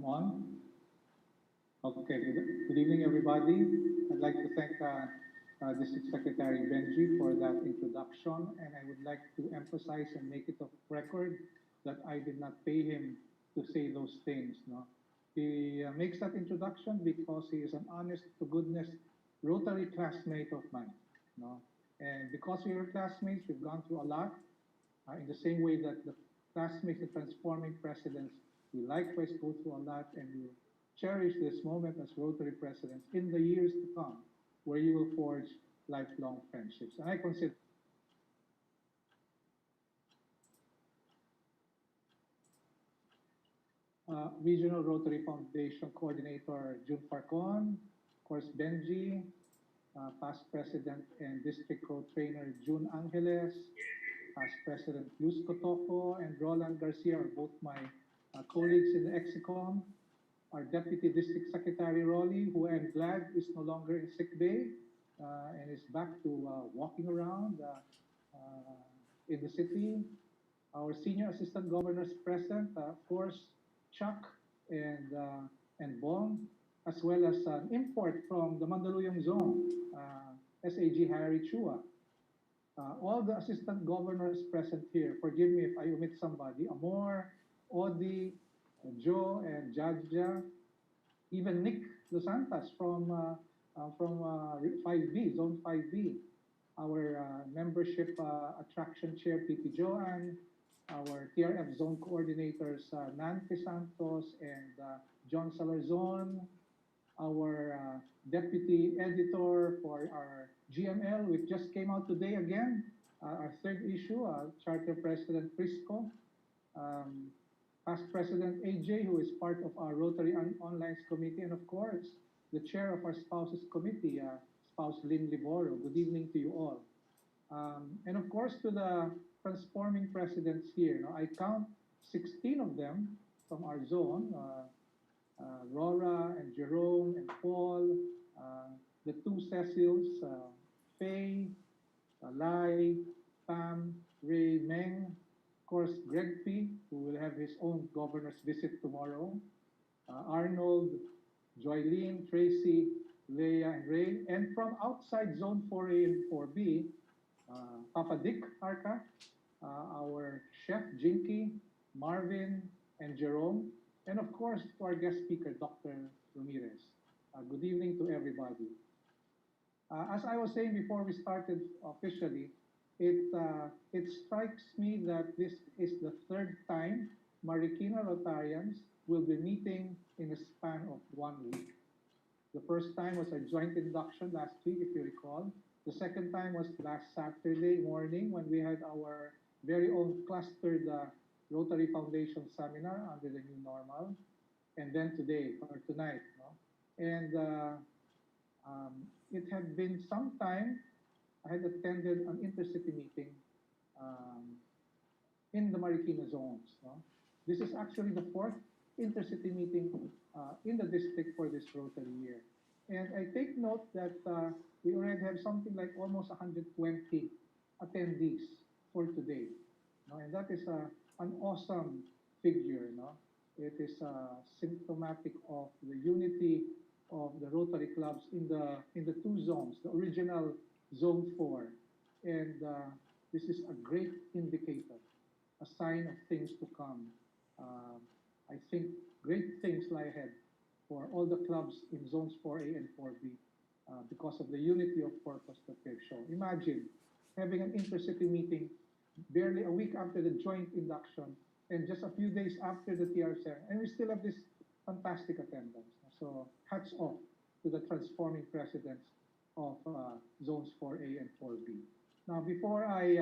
On. Okay, good evening, everybody. I'd like to thank District Secretary Benji for that introduction, and I would like to emphasize and make it of record that I did not pay him to say those things. No, he makes that introduction because he is an honest to goodness Rotary classmate of mine. No, and because we were classmates, we've gone through a lot. In the same way that the classmates, the transforming presidents, we likewise go through a lot, and we cherish this moment as Rotary presidents in the years to come, where you will forge lifelong friendships. And I consider Regional Rotary Foundation Coordinator June Farcon, of course Benji, past President and District Co-Trainer June Angeles, past President Luz Cotoco and Roland Garcia are both my colleagues in the EXICOM. Our Deputy District Secretary Rolly, who I'm glad is no longer in sick bay and is back to walking around in the city. Our Senior Assistant Governors present, of course, Chuck and Bong, as well as an import from the Mandaluyong Zone, SAG Harry Chua. All the assistant governors present here, forgive me if I omit somebody, Amor, Odi, Joe, and Jadja, even Nick Los Santos from 5B, Zone 5B, our membership attraction chair, Titi Joanne, our TRF zone coordinators, Nancy Santos and John Salarzon, our deputy editor for our GML, which just came out today again, our third issue, Charter President Prisco, past President AJ, who is part of our Rotary Online Committee, and of course, the chair of our Spouses Committee, Spouse Lynn Liboro. Good evening to you all. And of course, to the transforming presidents here, I count 16 of them from our zone, Rora and Jerome and Paul, the two Cecils, Faye, Lai, Pam, Ray, Meng, of course, Greg P., who will have his own governor's visit tomorrow, Arnold, Joylene, Tracy, Leah, and Ray, and from outside Zone 4A and 4B, Papa Dick Arca, our chef Jinky, Marvin, and Jerome, and of course, to our guest speaker, Dr. Ramirez. Good evening to everybody. As I was saying before we started officially, it strikes me that this is the third time Marikina Rotarians will be meeting in a span of 1 week. The first time was a joint induction last week, if you recall. The second time was last Saturday morning when we had our very own clustered Rotary Foundation seminar under the new normal, and then today or tonight. No? And it had been some time. I had attended an intercity meeting in the Marikina zones. No? This is actually the fourth intercity meeting in the district for this Rotary year. And I take note that we already have something like almost 120 attendees for today. No? And that is an awesome figure. No? It is symptomatic of the unity of the Rotary clubs in the two zones, the original Zone 4. And this is a great indicator, a sign of things to come. I think great things lie ahead for all the clubs in Zones 4A and 4B because of the unity of purpose that they've shown. Imagine having an intercity meeting barely a week after the joint induction and just a few days after the TR7, and we still have this fantastic attendance. So hats off to the transforming presidents of Zones 4A and 4B. Now, before I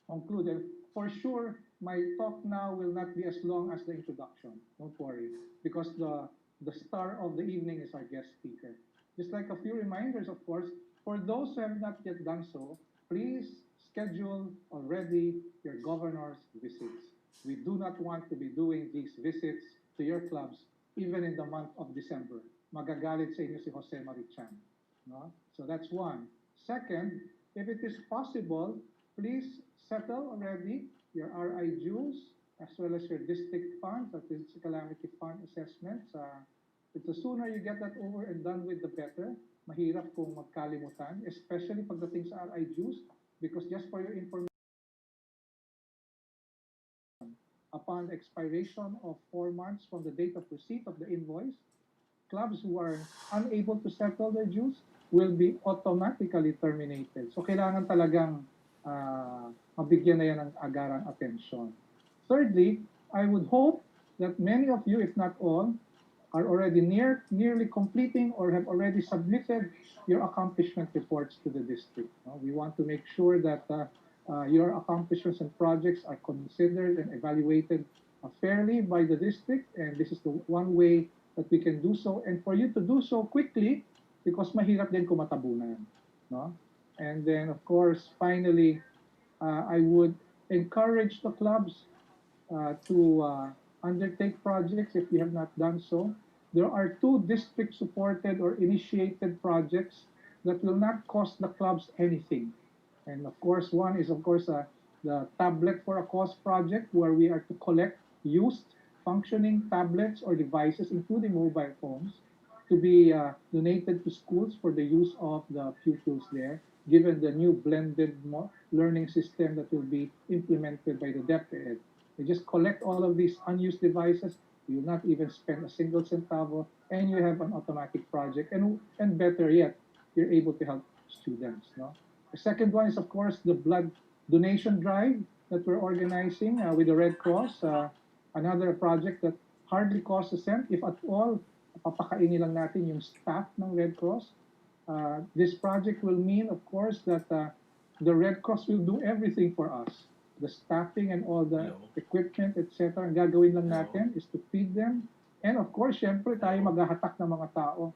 conclude, and for sure, my talk now will not be as long as the introduction. Don't worry, because the star of the evening is our guest speaker. Just like a few reminders, of course, for those who have not yet done so, please schedule already your governor's visits. We do not want to be doing these visits to your clubs even in the month of December. Magagalit sa inyo si Jose Marichan. No? So that's one. Second, if it is possible, please settle already your RI dues as well as your district funds, that is calamity fund assessments. The sooner you get that over and done with, the better. Mahirap kung magkalimutan, especially pagdating sa RI dues, because just for your information, upon the expiration of 4 months from the date of receipt of the invoice, clubs who are unable to settle their dues will be automatically terminated. So kailangan talagang mabigyan na yan ng agarang atensyon. Thirdly, I would hope that many of you, if not all, are already nearly completing or have already submitted your accomplishment reports to the district. We want to make sure that your accomplishments and projects are considered and evaluated fairly by the district, and this is the one way that we can do so, and for you to do so quickly, because mahirap din kumatabunan. No? And then, of course, finally, I would encourage the clubs to undertake projects if you have not done so. There are 2 district-supported or initiated projects that will not cost the clubs anything. And of course, one is, of course, the Tablet for a Cause project, where we are to collect used functioning tablets or devices, including mobile phones, to be donated to schools for the use of the pupils there, given the new blended learning system that will be implemented by the DepEd. You just collect all of these unused devices, you will not even spend a single centavo, and you have an automatic project, and better yet, you're able to help students. No? The second one is, of course, the blood donation drive that we're organizing with the Red Cross, another project that hardly costs a cent, if at all, papakainin lang natin yung staff ng Red Cross. This project will mean, of course, that the Red Cross will do everything for us. The staffing and all the equipment, etc. Ang gagawin lang natin is to feed them. And of course, syempre, tayo maghahatak ng mga tao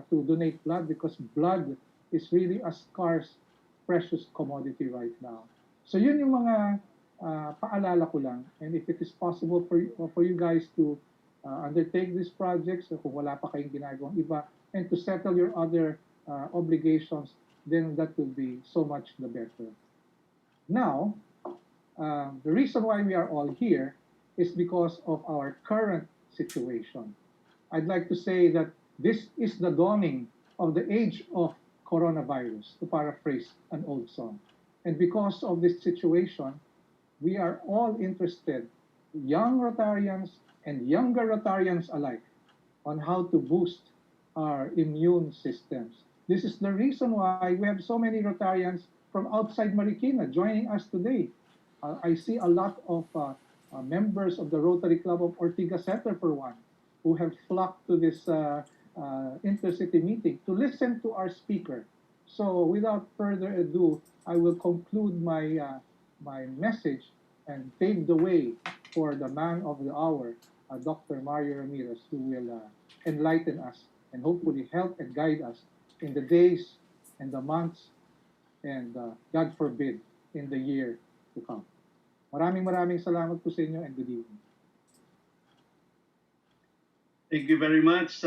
to donate blood, because blood is really a scarce, precious commodity right now. So yun yung mga paalala ko lang. And if it is possible for you guys to undertake these projects, kung wala pa kayong ginagawang iba, and to settle your other obligations, then that will be so much the better. Now, the reason why we are all here is because of our current situation. I'd like to say that this is the dawning of the age of coronavirus, to paraphrase an old song. And because of this situation, we are all interested, young Rotarians and younger Rotarians alike, on how to boost our immune systems. This is the reason why we have so many Rotarians from outside Marikina joining us today. I see a lot of members of the Rotary Club of Ortigas Center, for one, who have flocked to this intercity meeting to listen to our speaker. So without further ado, I will conclude my message and pave the way for the man of the hour, Dr. Mario Ramirez, who will enlighten us and hopefully help and guide us in the days and the months and, God forbid, in the year to come. Maraming salamat po sa inyo, and good evening. Thank you very much,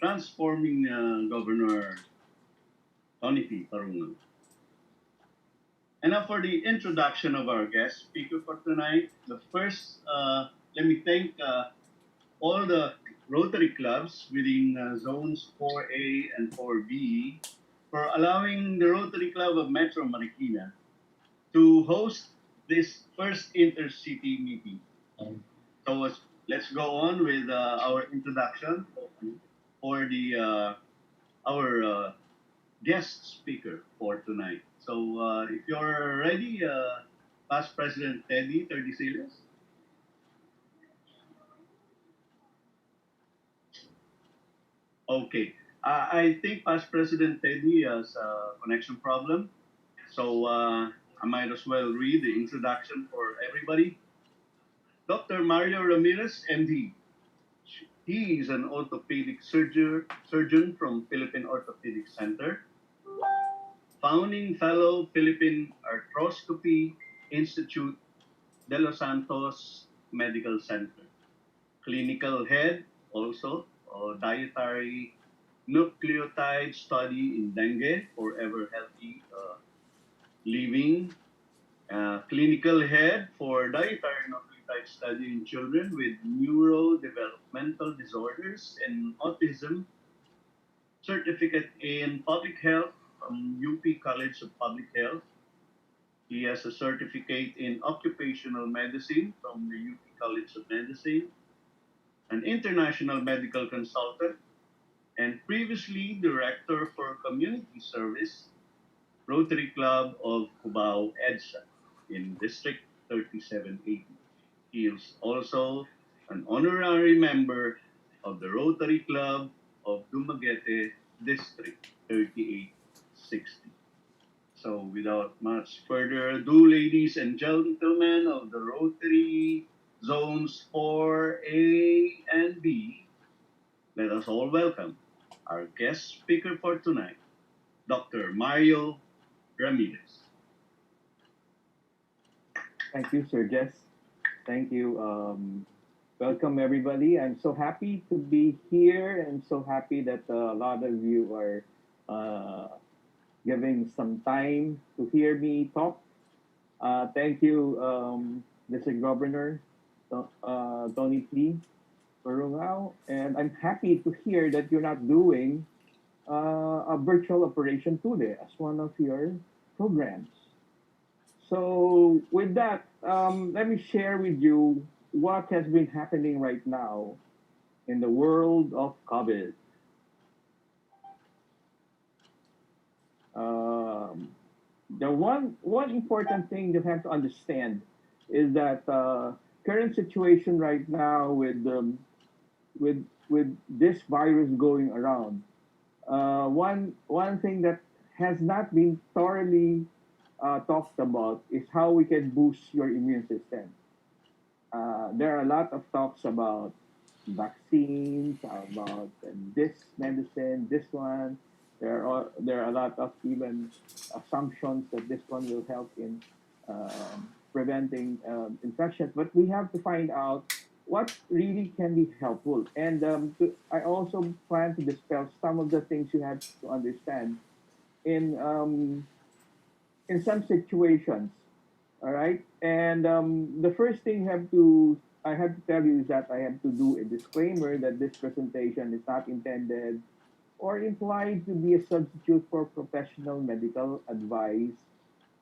transforming Governor Tony P. Parungan. And now for the introduction of our guest speaker for tonight. The first, let me thank all the Rotary clubs within zones 4A and 4B for allowing the Rotary Club of Metro Marikina to host this first intercity meeting. So let's go on with our introduction for the our guest speaker for tonight. So if you're ready, Past President Teddy Terdisiles. Okay. I think Past President Teddy has a connection problem. So I might as well read the introduction for everybody. Dr. Mario Ramirez, MD. He is an orthopedic surgeon from Philippine Orthopedic Center, founding fellow Philippine Arthroscopy Institute de Los Santos Medical Center, clinical head also, dietary nucleotide study in dengue for ever healthy living, clinical head for dietary nucleotide nucleotide study in children with neurodevelopmental disorders and autism, certificate in public health from UP College of Public Health. He has a certificate in occupational medicine from the UP College of Medicine, an international medical consultant, and previously director for community service, Rotary Club of Cubao EDSA in District 3780. He is also an honorary member of the Rotary Club of Dumaguete District 3860. So without much further ado, ladies and gentlemen of the Rotary Zones 4A and B, let us all welcome our guest speaker for tonight, Dr. Mario Ramirez. Thank you, Sir Jess. Thank you. Welcome, everybody. I'm so happy to be here and so happy that a lot of you are giving some time to hear me talk. Thank you, Mr. Governor Tony P. Perungao. And I'm happy to hear that you're not doing a virtual operation today as one of your programs. So with that, let me share with you what has been happening right now in the world of COVID. The one important thing you have to understand is that current situation right now with this virus going around. One thing that has not been thoroughly talked about is how we can boost your immune system. There are a lot of talks about vaccines, about this medicine, this one. There are a lot of even assumptions that this one will help in preventing infections, but we have to find out what really can be helpful. And I also plan to dispel some of the things you have to understand in some situations. All right, and the first thing I have to tell you is that I have to do a disclaimer that this presentation is not intended or implied to be a substitute for professional medical advice,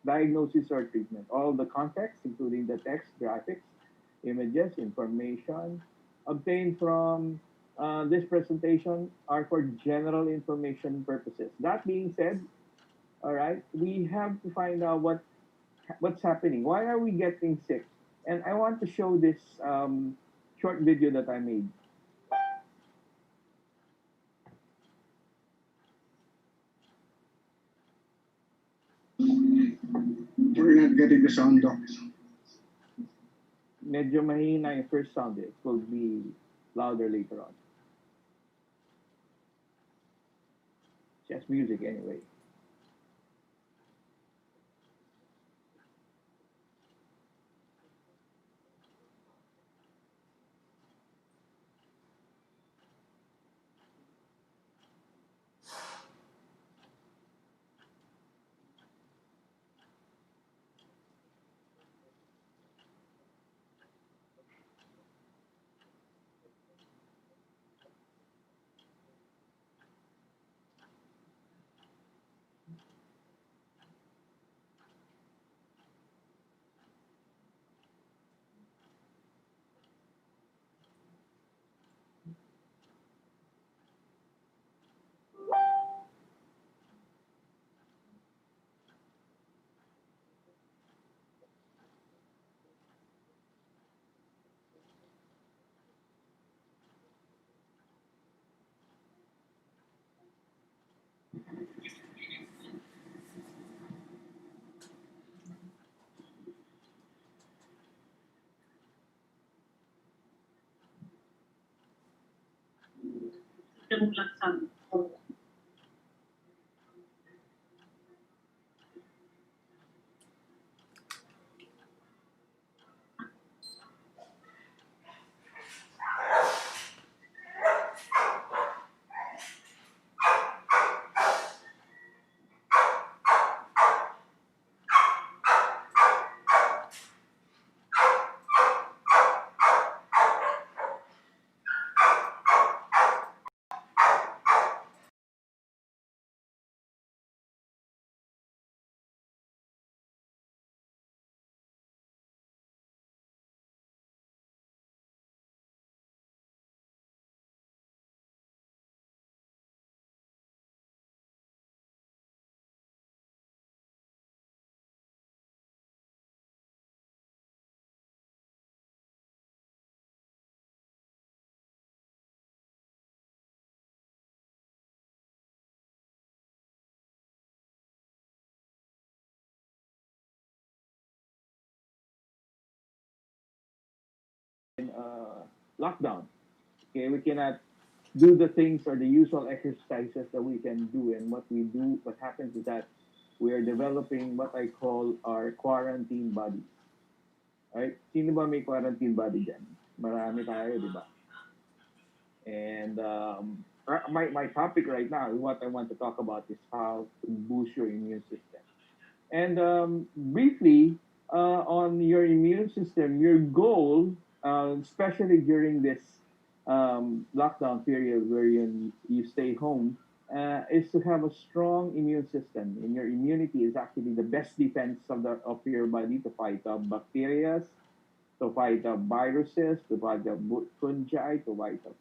diagnosis, or treatment. All the context, including the text, graphics, images, information obtained from this presentation are for general information purposes. That being said, all right, we have to find out what's happening. Why are we getting sick? And I want to show this short video that I made. We're not getting the sound, Doc. Medyo mahina yung first sound. It will be louder later on. Just music anyway. lockdown. Okay, we cannot do the things or the usual exercises that we can do. And what we do, what happens is that we are developing what I call our quarantine bodies. Right? Sino ba may quarantine body dyan? Marami tayo, di ba? And my topic right now, what I want to talk about is how to boost your immune system. And briefly, on your immune system, your goal, especially during this lockdown period where you stay home, is to have a strong immune system. And your immunity is actually the best defense of your body to fight off bacteria, to fight off viruses, to fight off fungi, to fight off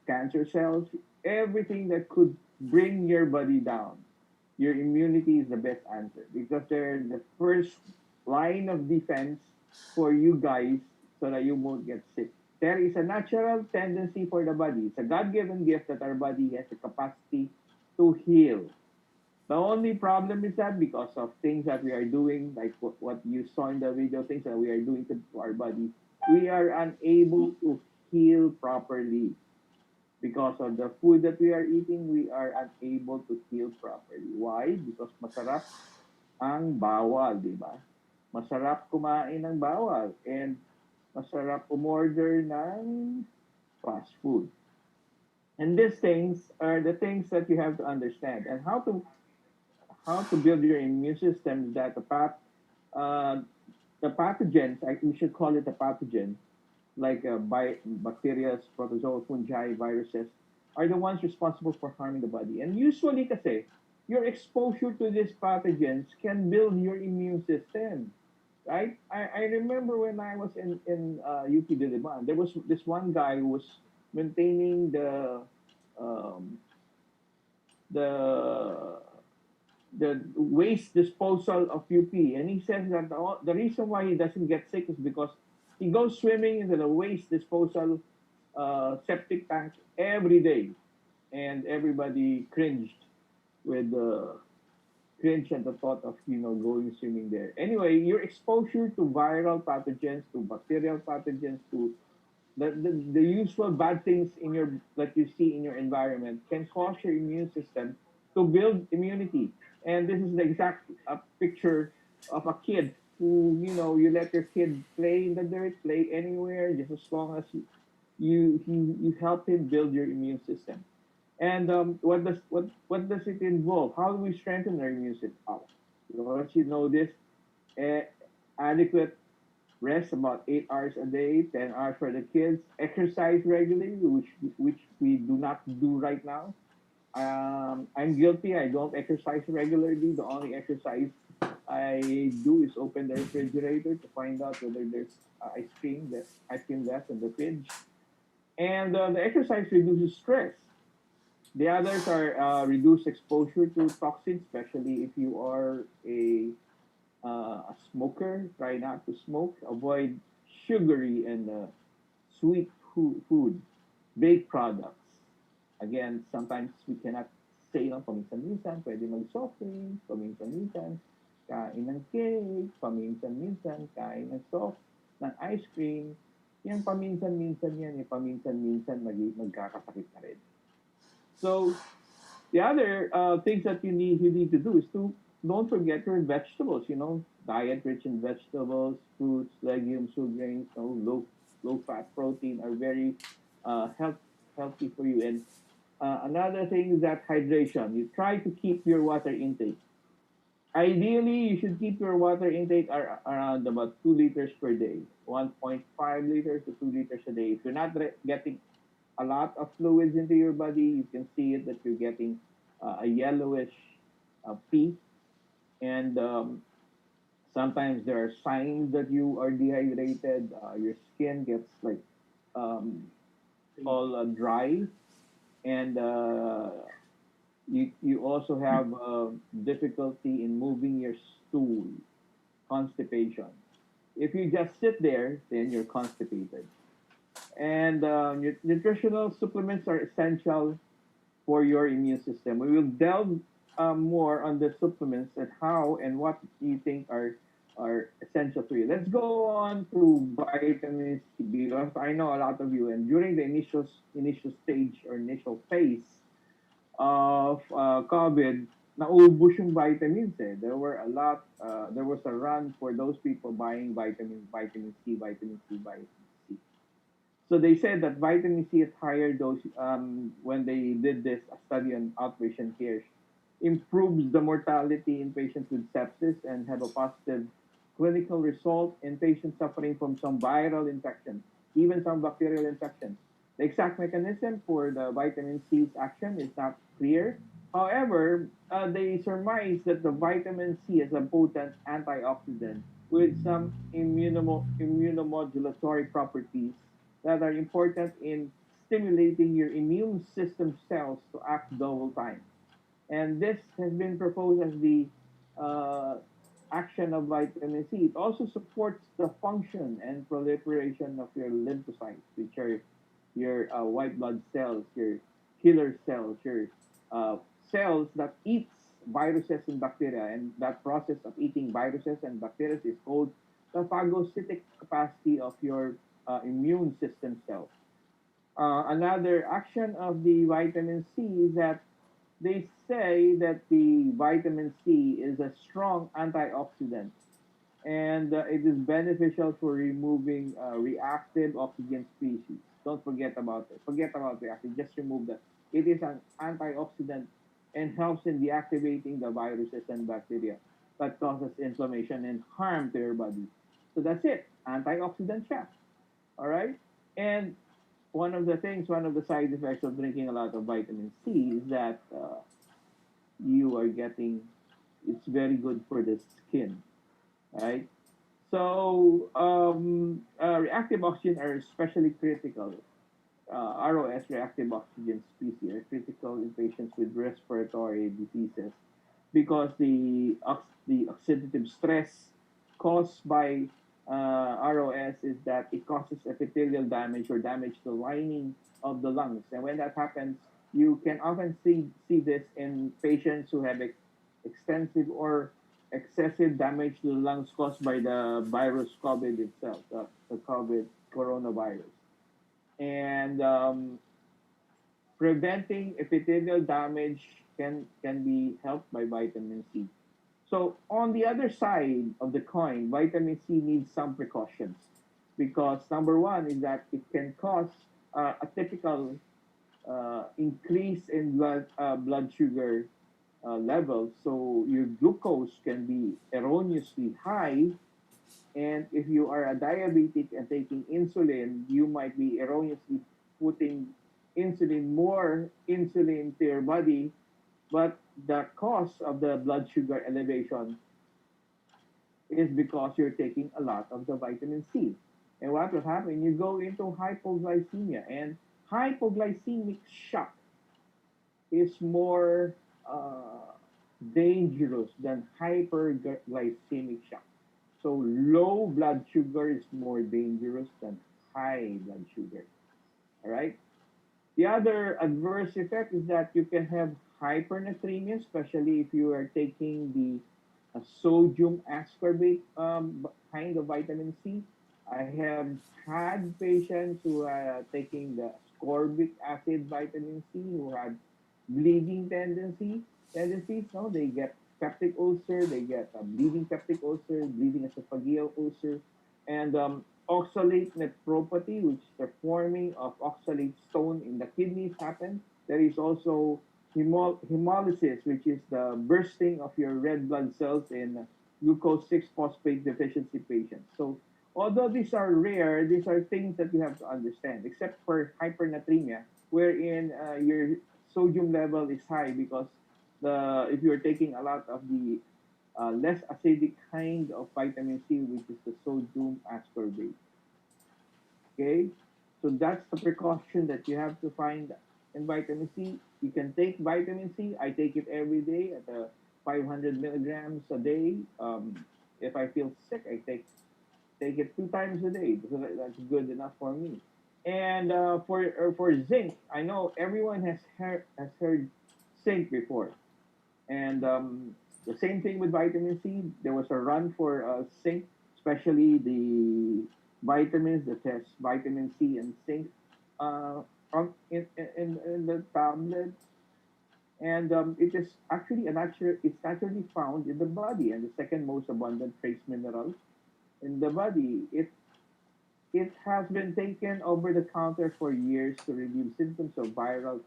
cancer cells, everything that could bring your body down. Your immunity is the best answer because they're the first line of defense for you guys so that you won't get sick. There is a natural tendency for the body. It's a God given gift that our body has the capacity to heal. The only problem is that because of things that we are doing, like what you saw in the video, things that we are doing to our body, we are unable to heal properly. Because of the food that we are eating, we are unable to heal properly. Why? Because masarap ang bawal, di ba? Masarap kumain ng bawal and masarap umorder ng fast food. And these things are the things that you have to understand. And how to build your immune system is that the pathogens, we should call it a pathogen, like bacteria, protozoa, fungi, viruses, are the ones responsible for harming the body. And usually kasi, your exposure to these pathogens can build your immune system. Right? I remember when I was in UP Diliman, there was this one guy who was maintaining um, the the waste disposal of UP, and he says that the reason why he doesn't get sick is because he goes swimming into the waste disposal septic tank every day, and everybody with cringed at the thought of going swimming there. Anyway, your exposure to viral pathogens, to bacterial pathogens, to the usual bad things that you see in your environment can cause your immune system to build immunity. And this is the exact picture of a kid who you let your kid play in the dirt, play anywhere, just as long as you help him build your immune system. And what does it involve? How do we strengthen our immune system? Once you know this, uh, adequate rest about 8 hours a day, 10 hours for the kids, exercise regularly, which we do not do right now. I'm guilty. I don't exercise regularly. The only exercise I do is open the refrigerator to find out whether there's ice cream left in the fridge. And the exercise reduces stress. The others are reduced exposure to toxins, especially if you are a smoker. Try not to smoke. Avoid sugary and sweet food, baked products. Again, sometimes we cannot say lang paminsan-minsan, pwede mag-soft drinks, paminsan-minsan, kain ng cake, paminsan-minsan, kain ng ng ice cream. Yan paminsan-minsan yan, paminsan-minsan magkakasakit na rin. So, the other things that you need to do is to don't forget your vegetables. Diet rich in vegetables, fruits, legumes, whole grains, low fat protein are very healthy for you. And another thing is that hydration. You try to keep your water intake. Ideally, you should keep your water intake around about 2 liters per day, 1.5 liters to 2 liters a day. If you're not getting a lot of fluids into your body, you can see it that you're getting a yellowish pee, and sometimes there are signs that you are dehydrated. Your skin gets like all dry, and you also have difficulty in moving your stool, constipation. If you just sit there, then you're constipated. And nutritional supplements are essential for your immune system. We will delve more on the supplements and how and what you think are are essential to you. Let's go on to vitamin C because I know a lot of you, and during the initial stage or initial phase of COVID, naubos yung vitamins eh. There were a lot, there was a run for those people buying vitamin C, vitamin C, vitamin C. So they said that vitamin C at higher dose, when they did this study on outpatient care, improves the mortality in patients with sepsis and have a positive clinical result in patients suffering from some viral infections, even some bacterial infections. The exact mechanism for the vitamin C's action is not clear. However, they surmise that the vitamin C is a potent antioxidant with some immunomodulatory properties that are important in stimulating your immune system cells to act double time. And this has been proposed as the uh, action of vitamin C. It also supports the function and proliferation of your lymphocytes, which are your white blood cells, your killer cells, your uh, cells that eats viruses and bacteria. And that process of eating viruses and bacteria is called the phagocytic capacity of your immune system cells. Another action of the vitamin C is that they say that the vitamin C is a strong antioxidant and it is beneficial for removing reactive oxygen species. Don't forget about it. Forget about reactive. Just remove that. It is an antioxidant and helps in deactivating the viruses and bacteria that causes inflammation and harm to your body. So that's it. Antioxidant chef. All right. And one of the side effects of drinking a lot of vitamin C is that you are getting, it's very good for the skin, right? So reactive oxygen are especially critical. ROS, reactive oxygen species, are critical in patients with respiratory diseases because the oxidative stress caused by ROS is that it causes epithelial damage or damage to the lining of the lungs. And when that happens, you can often see this in patients who have extensive or excessive damage to the lungs caused by the virus COVID itself, the COVID coronavirus. And preventing epithelial damage can be helped by vitamin C. So on the other side of the coin, vitamin C needs some precautions because number one is that it can cause a typical increase in blood sugar levels. So your glucose can be erroneously high, and if you are a diabetic and taking insulin, you might be erroneously putting more insulin to your body, but the cause of the blood sugar elevation is because you're taking a lot of the vitamin C. And what will happen? You go into hypoglycemia, and hypoglycemic shock is more dangerous than hyperglycemic shock. So low blood sugar is more dangerous than high blood sugar. All right. The other adverse effect is that you can have hypernatremia, especially if you are taking the sodium ascorbate kind of vitamin C. I have had patients who are taking the ascorbic acid vitamin C who had bleeding tendencies. No, they get peptic ulcer, they get a bleeding peptic ulcer, bleeding esophageal ulcer, and oxalate nephropathy, which is the forming of oxalate stone in the kidneys happen. There is also hemolysis, which is the bursting of your red blood cells in glucose 6 phosphate deficiency patients. So, although these are rare, these are things that you have to understand, except for hypernatremia, wherein your sodium level is high because if you're taking a lot of the less acidic kind of vitamin C, which is the sodium ascorbate. Okay, so that's the precaution that you have to find in vitamin C. You can take vitamin C. I take it every day at 500 milligrams a day. If I feel sick, I take it 2 times a day because that's good enough for me. And for zinc, I know everyone has heard zinc before, and The same thing with vitamin C. There was a run for zinc, especially the vitamins that has vitamin C and zinc in the tablets, and it is actually a natural. It's naturally found in the body, and the second most abundant trace mineral in the body. It has been taken over the counter for years to relieve symptoms of viral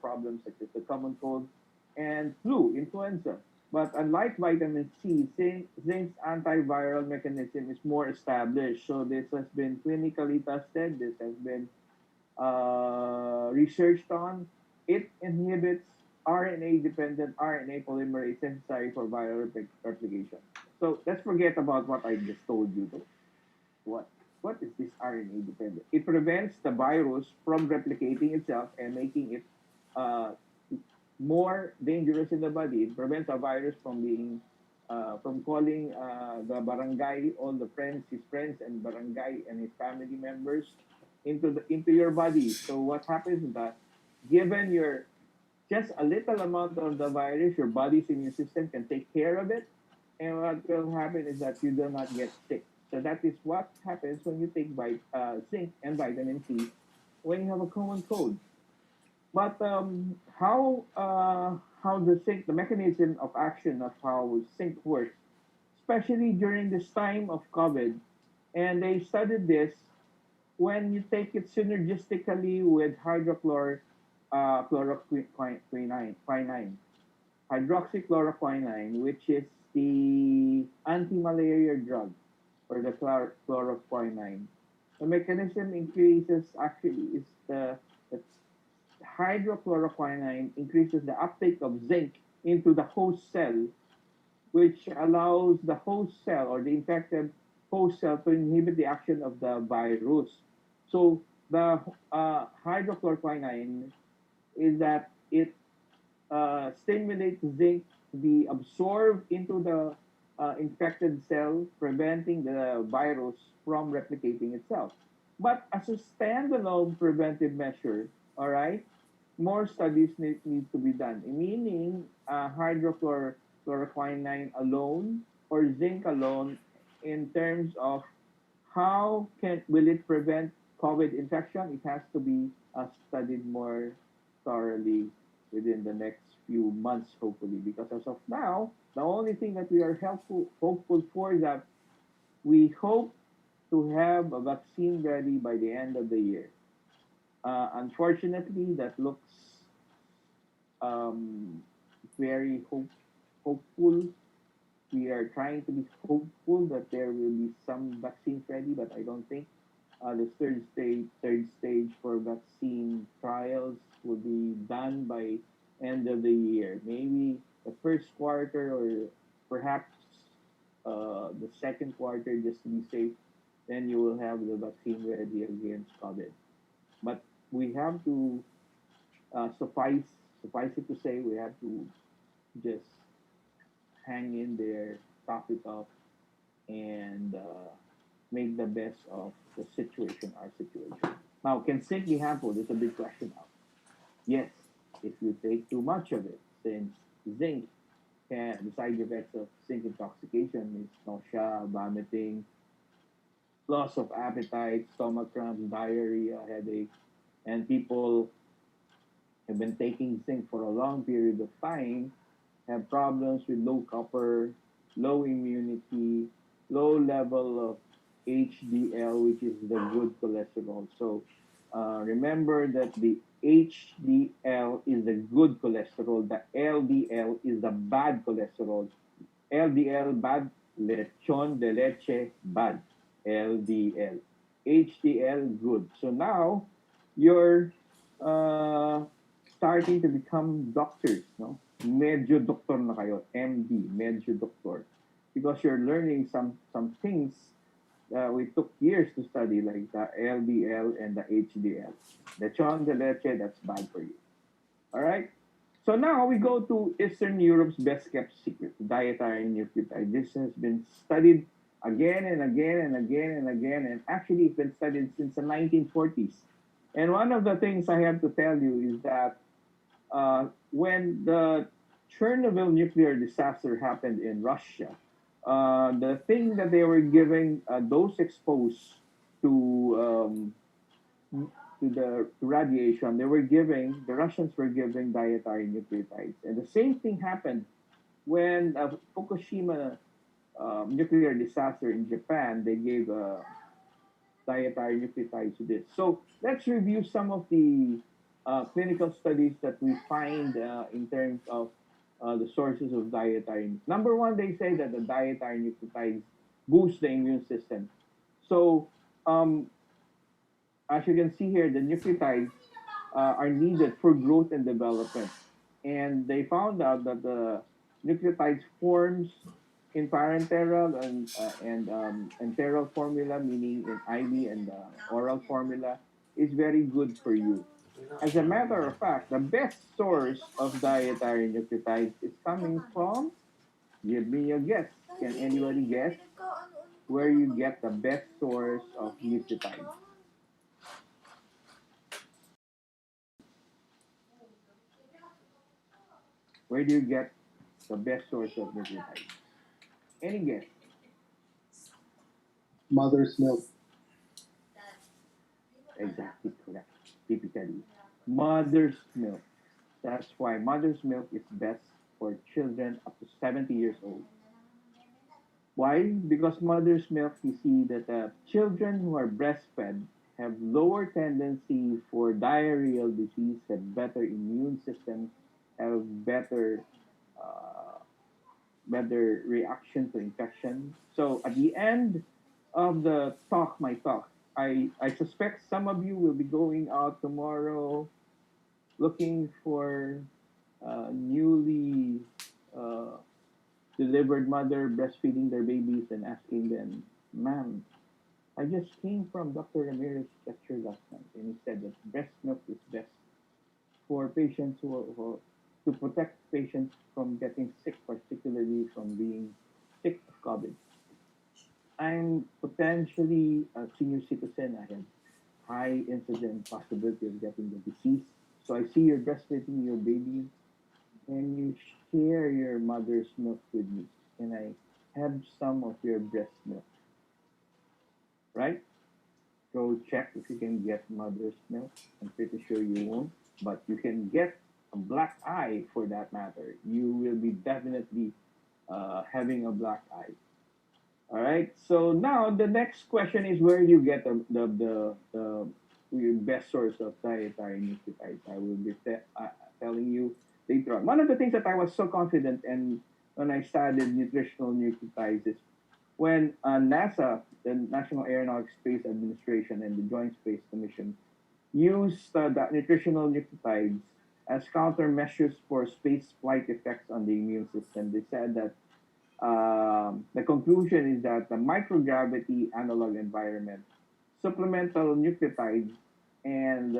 problems such as the common cold and flu, influenza. But unlike vitamin C, zinc's antiviral mechanism is more established. So this has been clinically tested. This has been researched on. It inhibits RNA-dependent RNA polymerase necessary for viral replication. So let's forget about what I just told you. Though. What what is this RNA dependent? It prevents the virus from replicating itself and making it uh, more dangerous in the body. It prevents a virus from being from calling the barangay, all the friends, his friends and barangay and his family members into your body. So what happens is that given your just a little amount of the virus, your body's immune system can take care of it, and what will happen is that you do not get sick. So that is what happens when you take zinc and vitamin C when you have a common cold. But how the zinc, the mechanism of action of how zinc works, especially during this time of COVID, and they studied this when you take it synergistically with quinine, hydroxychloroquine, which is the anti-malaria drug or the chloroquine. The mechanism increases actually is the hydrochloroquine increases the uptake of zinc into the host cell, which allows the host cell or the infected host cell to inhibit the action of the virus. So the hydrochloroquine is that it stimulates zinc to be absorbed into the infected cell, preventing the virus from replicating itself. But as a standalone preventive measure, all right, more studies need to be done, meaning hydrochloroquine alone or zinc alone in terms of how can will it prevent COVID infection? It has to be studied more thoroughly within the next few months, hopefully. Because as of now, the only thing that we are hopeful for is that we hope to have a vaccine ready by the end of the year. Unfortunately, that looks um, very hopeful. We are trying to be hopeful that there will be some vaccines ready, but I don't think the third stage for vaccine trials will be done by end of the year. Maybe the first quarter or perhaps the second quarter, just to be safe. Then you will have the vaccine ready against COVID. But we have to suffice it to say we have to just hang in there, top it up, and make the best of the situation, our situation. Now, can zinc be harmful? There's a big question now. Yes, if you take too much of it, since zinc the side effects of zinc intoxication is nausea, vomiting, loss of appetite, stomach cramps, diarrhea, headache, and people have been taking zinc for a long period of time have problems with low copper, low immunity, low level of HDL, which is the good cholesterol. So remember that the HDL is the good cholesterol, the LDL is the bad cholesterol. LDL bad, lechon de leche bad, LDL. HDL good. So now you're uh, starting to become doctors, no? Medyo doktor na kayo, MD, medyo doktor. Because you're learning some things we took years to study, like the LDL and the HDL. Lechon de leche, that's bad for you. All right? So now we go to Eastern Europe's best kept secret, dietary nucleotide. This has been studied again and again and again and again, and actually it's been studied since the 1940s. And one of the things I have to tell you is that when the Chernobyl nuclear disaster happened in Russia, the thing that they were giving those exposed to the radiation, the Russians were giving dietary nucleotides, and the same thing happened when Fukushima nuclear disaster in Japan. They gave dietary nucleotides to this. So let's review some of the clinical studies that we find in terms of the sources of dietary. Number one, they say that the dietary nucleotides boost the immune system. So um, as you can see here, the nucleotides are needed for growth and development. And they found out that the nucleotides forms in parenteral and enteral formula, meaning in IV and oral formula, is very good for you. As a matter of fact, the best source of dietary nucleotides is coming from, give me a guess. Can anybody guess where you get the best source of nucleotides? Where do you get the best source of nucleotides? Any guess? Mother's milk. Exactly correct. Typically, mother's milk. That's why mother's milk is best for children up to 70 years old. Why? Because mother's milk, you see that children who are breastfed have lower tendency for diarrheal disease, have better immune system, have uh, better reaction to infection. So at the end of the talk, my talk, I suspect some of you will be going out tomorrow looking for newly uh, delivered mother breastfeeding their babies and asking them, ma'am, I just came from Dr. Ramirez's lecture last night, and he said that breast milk is best for patients to protect patients from getting sick, particularly from being sick of COVID. I'm potentially a senior citizen. I have high incident possibility of getting the disease. So I see you're breastfeeding your baby and you share your mother's milk with me. And I have some of your breast milk, right? Go check if you can get mother's milk. I'm pretty sure you won't, but you can get a black eye for that matter. You will be definitely having a black eye. All right. So now the next question is where you get your best source of dietary nucleotides. I will be telling you later on. One of the things that I was so confident and when I studied nutritional nucleotides is when NASA, the National Aeronautics Space Administration, and the Joint Space Commission used the nutritional nucleotides as countermeasures for space flight effects on the immune system. They said that the conclusion is that the microgravity analog environment, supplemental nucleotides, and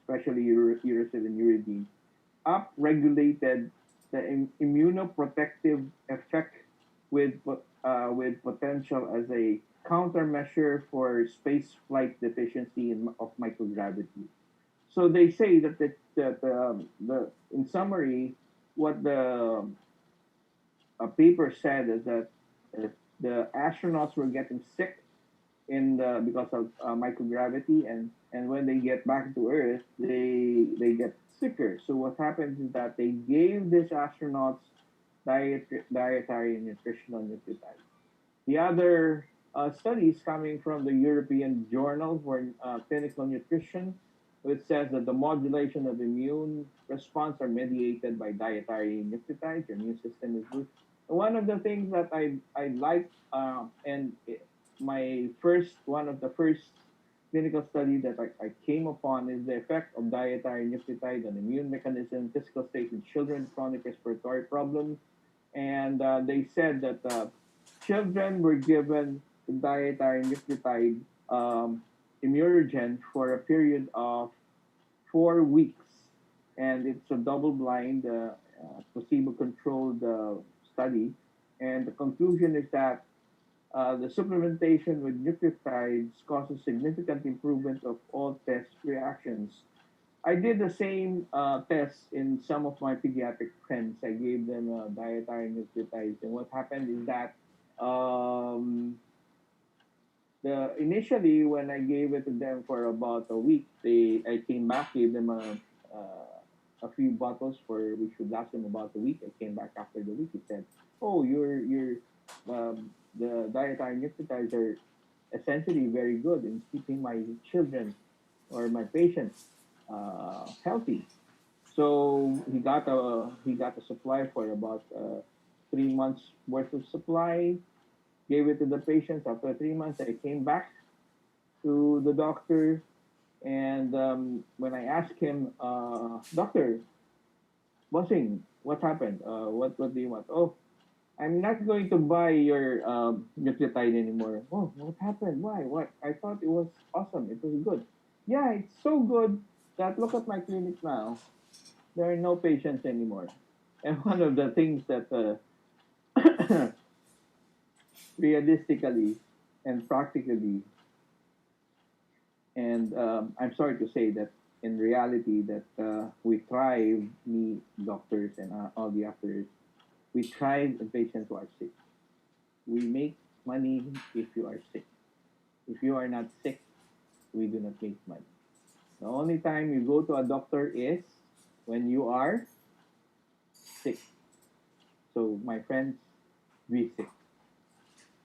especially uracil and uridine, upregulated the immunoprotective effect with potential as a countermeasure for space flight deficiency of microgravity. So they say that in summary, what the a paper said is that the astronauts were getting sick because of microgravity, and when they get back to Earth, they get sicker. So what happens is that they gave these astronauts dietary and nutritional nucleotides. The other studies coming from the European Journal for Clinical Nutrition, which says that the modulation of immune response are mediated by dietary nucleotides. Your immune system is good. One of the things that I like and my first one of the first clinical study that I came upon is the effect of dietary nucleotide on immune mechanism, physical state in children with chronic respiratory problems, and they said that children were given dietary nucleotide immunogen for a period of 4 weeks, and it's a double-blind, placebo-controlled study. And the conclusion is that the supplementation with nucleotides causes significant improvement of all test reactions. I did the same test in some of my pediatric friends. I gave them dietary nucleotides, and what happened is that um, the initially when I gave it to them for about a week, they I came back, gave them a few bottles for which would last them about a week. I came back after the week. He said, "Oh, the dietary nucleotides are essentially very good in keeping my children or my patients healthy." So he got a supply for about 3 months worth of supply. Gave it to the patients. After 3 months, I came back to the doctor, and when I asked him, "Doctor, Bossing, what happened? What do you want?" "Oh, I'm not going to buy your nucleotide anymore." "Oh, what happened? Why? What? I thought it was awesome. It was good." "Yeah, it's so good that look at my clinic now. There are no patients anymore." And one of the things that realistically and practically, and I'm sorry to say that in reality that we thrive, me, doctors, and all the others, we thrive in patients who are sick. We make money if you are sick. If you are not sick, we do not make money. The only time you go to a doctor is when you are sick. So, my friends, be sick.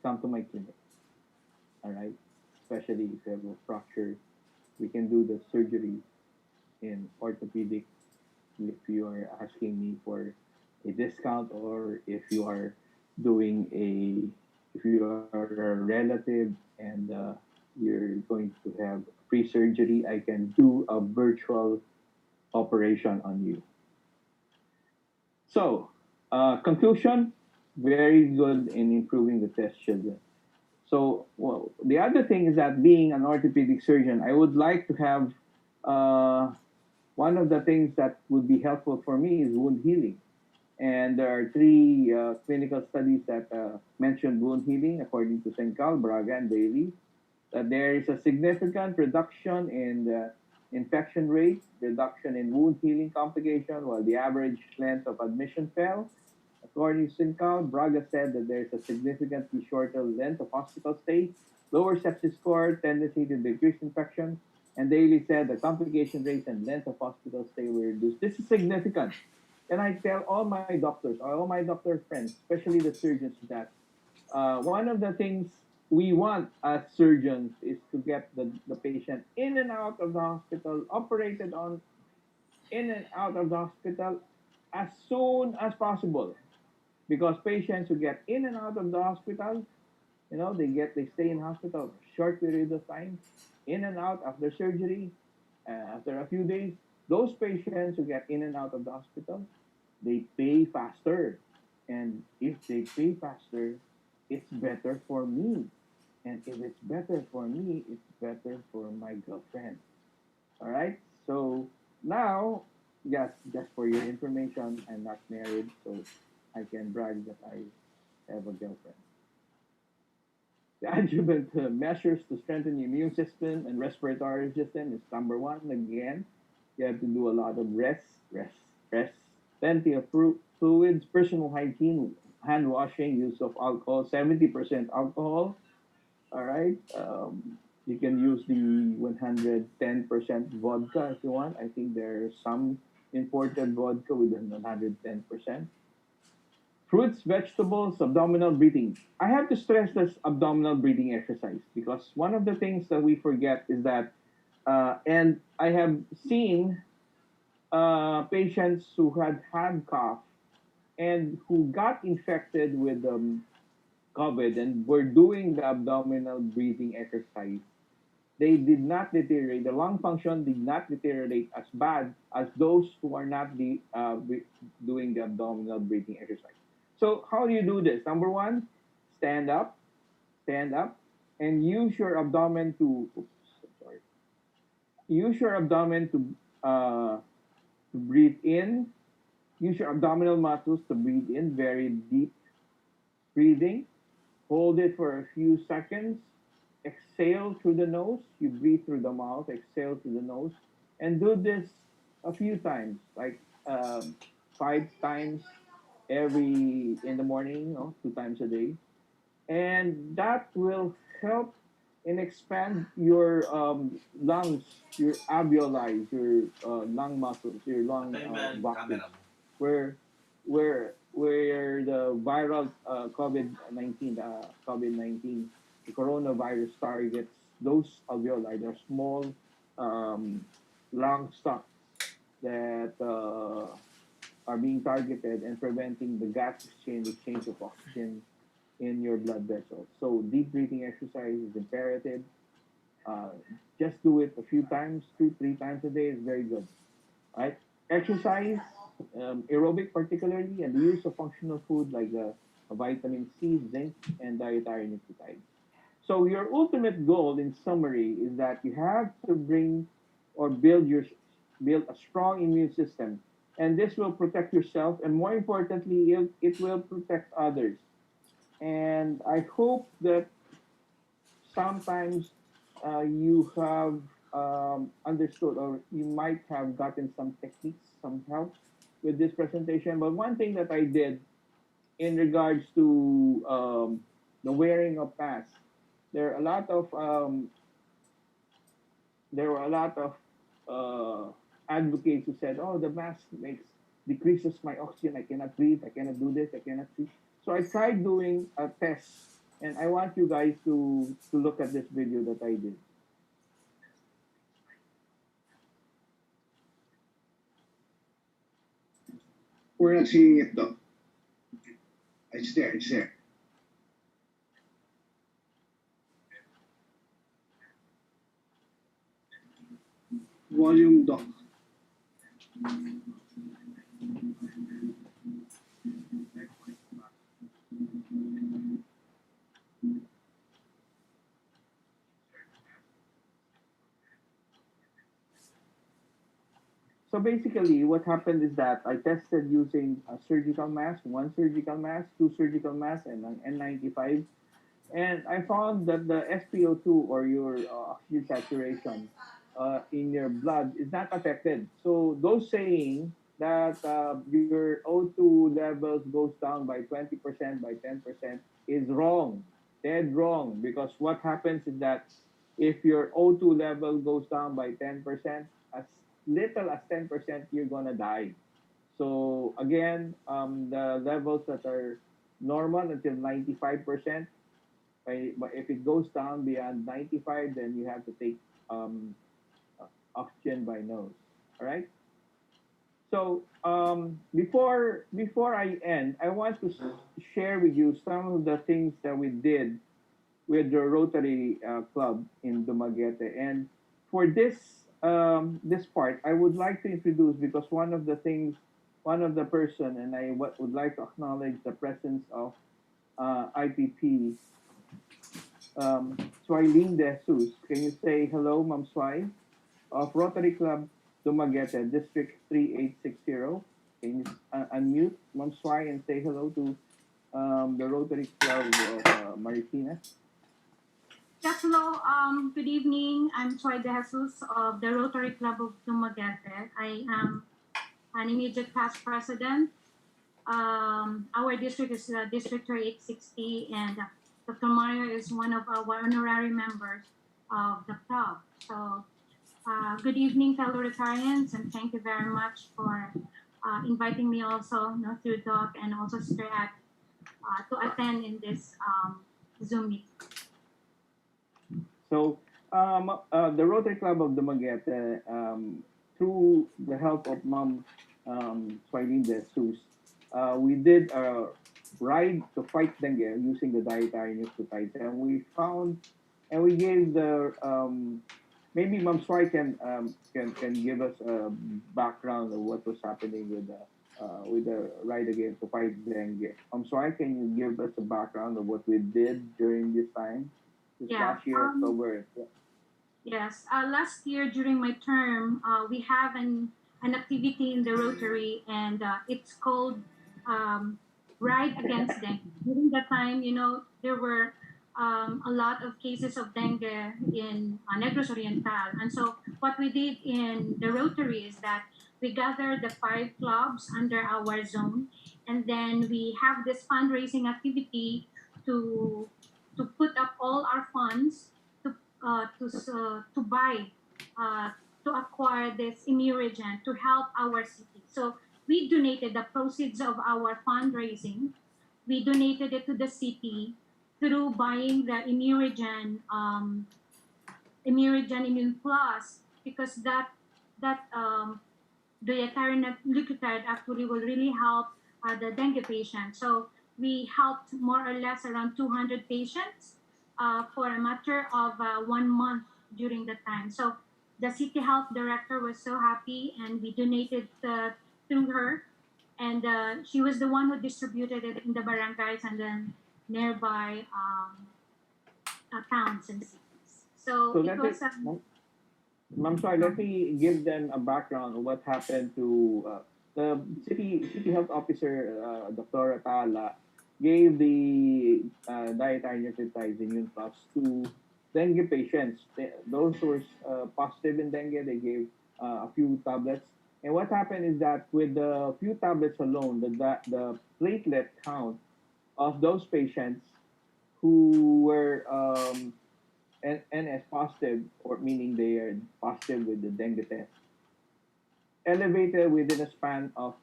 Come to my clinic, all right? Especially if you have a fracture, we can do the surgery in orthopedic if you are asking me for a discount, or if you are a relative and you're going to have free surgery, I can do a virtual operation on you. So, conclusion, very good in improving the test children. So, well, the other thing is that being an orthopedic surgeon, I would like to have one of the things that would be helpful for me is wound healing. And there are three clinical studies that mention wound healing, according to Sencal, Braga, and Daly, that there is a significant reduction in the infection rate, reduction in wound healing complication, while the average length of admission fell. According to Sencal, Braga said that there is a significantly shorter length of hospital stay, lower sepsis score, tendency to decrease infection, and Daly said the complication rates and length of hospital stay were reduced. This is significant. And I tell all my doctors, all my doctor friends, especially the surgeons, that one of the things we want as surgeons is to get the patient in and out of the hospital, operated on, in and out of the hospital as soon as possible. Because patients who get in and out of the hospital, they stay in hospital for a short period of time, in and out after surgery, after a few days. Those patients who get in and out of the hospital, they pay faster. And if they pay faster, it's better for me. And if it's better for me, it's better for my girlfriend. All right? So now, just for your information, I'm not married, so I can brag that I have a girlfriend. The adjuvant measures to strengthen the immune system and respiratory system is number one. Again, you have to do a lot of rest, plenty of fluids, personal hygiene, hand washing, use of alcohol, 70% alcohol. All right. You can use the 110% vodka if you want. I think there's some imported vodka with 110%. Fruits, vegetables, abdominal breathing. I have to stress this abdominal breathing exercise because one of the things that we forget is that, and I have seen patients who had cough and who got infected with COVID and were doing the abdominal breathing exercise. They did not deteriorate. The lung function did not deteriorate as bad as those who are not doing the abdominal breathing exercise. So how do you do this? Number one, stand up, stand up, and use your abdomen to. Oops, sorry. Use your abdomen to breathe in. Use your abdominal muscles to breathe in, very deep breathing. Hold it for a few seconds. Exhale through the nose. You breathe through the mouth. Exhale through the nose. and do this a few times, like 5 times every in the morning, 2 times a day, and that will help and expand your lungs, your alveoli, your lung muscles, your lung boxes, where where the viral COVID-19, the coronavirus targets those alveoli, they're small um, lung stalks that are being targeted and preventing the gas exchange of oxygen in your blood vessels. So deep breathing exercise is imperative. Uh, just do it a few times, 2, 3 times a day is very good. Right? Exercise, aerobic particularly, and the use of functional food like vitamin C, zinc, and dietary nucleotides. So your ultimate goal, in summary, is that you have to bring or build a strong immune system, and this will protect yourself, and more importantly, it will protect others. And I hope that sometimes you have understood, or you might have gotten some techniques, some help with this presentation. But one thing that I did in regards to the wearing of masks, there are a lot of there were a lot of advocates who said, "Oh, the mask decreases my oxygen. I cannot breathe. I cannot do this. I cannot see." So I tried doing a test, and I want you guys to look at this video that I did. We're not seeing it though. It's there, it's there. Volume dock. So basically, what happened is that I tested using a surgical mask, one surgical mask, two surgical masks, and an N95. And I found that the SpO2, or your oxygen saturation in your blood, is not affected. So those saying that your O2 levels goes down by 20%, by 10% is wrong, dead wrong. Because what happens is that if your O2 level goes down by 10%, as little as 10%, you're gonna die. So again, the levels that are normal until 95%, but if it goes down beyond 95, then you have to take oxygen by nose. All right. So before I end, I want to share with you some of the things that we did with the Rotary Club in Dumaguete. And for this part, I would like to introduce, because one of the person, and I would like to acknowledge the presence of IPP, Swailin De Jesus. Can you say hello, Ma'am Swai, of Rotary Club Dumaguete, District 3860? Can you unmute, Ma'am Swai, and say hello to the Rotary Club of Marikina? Yes, hello. Good evening. I'm Troy De Jesus of the Rotary Club of Dumaguete. I am an immediate past president. Our district is District 3860, and Dr. Mario is one of our honorary members of the club. So, good evening, fellow Rotarians, and thank you very much for inviting me also, through Doc and also Sister At, to attend in this Zoom meeting. So the Rotary Club of Dumaguete, through the help of Mom Swailin De Jesus, we did a ride to fight dengue using the dietary nucleotides, and we found, and we gave the maybe Mom Swai can give us a background of what was happening with the ride again to fight dengue. Mom Swai, can you give us a background of what we did during this time? Last year, October. Yes, last year during my term, we have an activity in the Rotary, and it's called Ride Against Dengue. During that time, there were a lot of cases of dengue in Negros Oriental. And so what we did in the Rotary is that we gathered the 5 clubs under our zone, and then we have this fundraising activity to to put up all our funds to buy to acquire this immunogen to help our city. So we donated the proceeds of our fundraising. We donated it to the city through buying the Immunogen Immune Plus, because that dietary nucleotide actually will really help the dengue patient. So we helped more or less around 200 patients for a matter of 1 month during the time. So the city health director was so happy, and we donated through her, and she was the one who distributed it in the barangays and then nearby towns and cities. So So it let was me, Ma'am, sorry, let me give them a background of what happened to the city health officer, Dr. Atala, gave the dietary nucleotides immune plus to dengue patients. Those who were positive in dengue, they gave a few tablets. And what happened is that with the few tablets alone, the platelet count of those patients who were NS positive, or meaning they are positive with the dengue test, elevated within a span of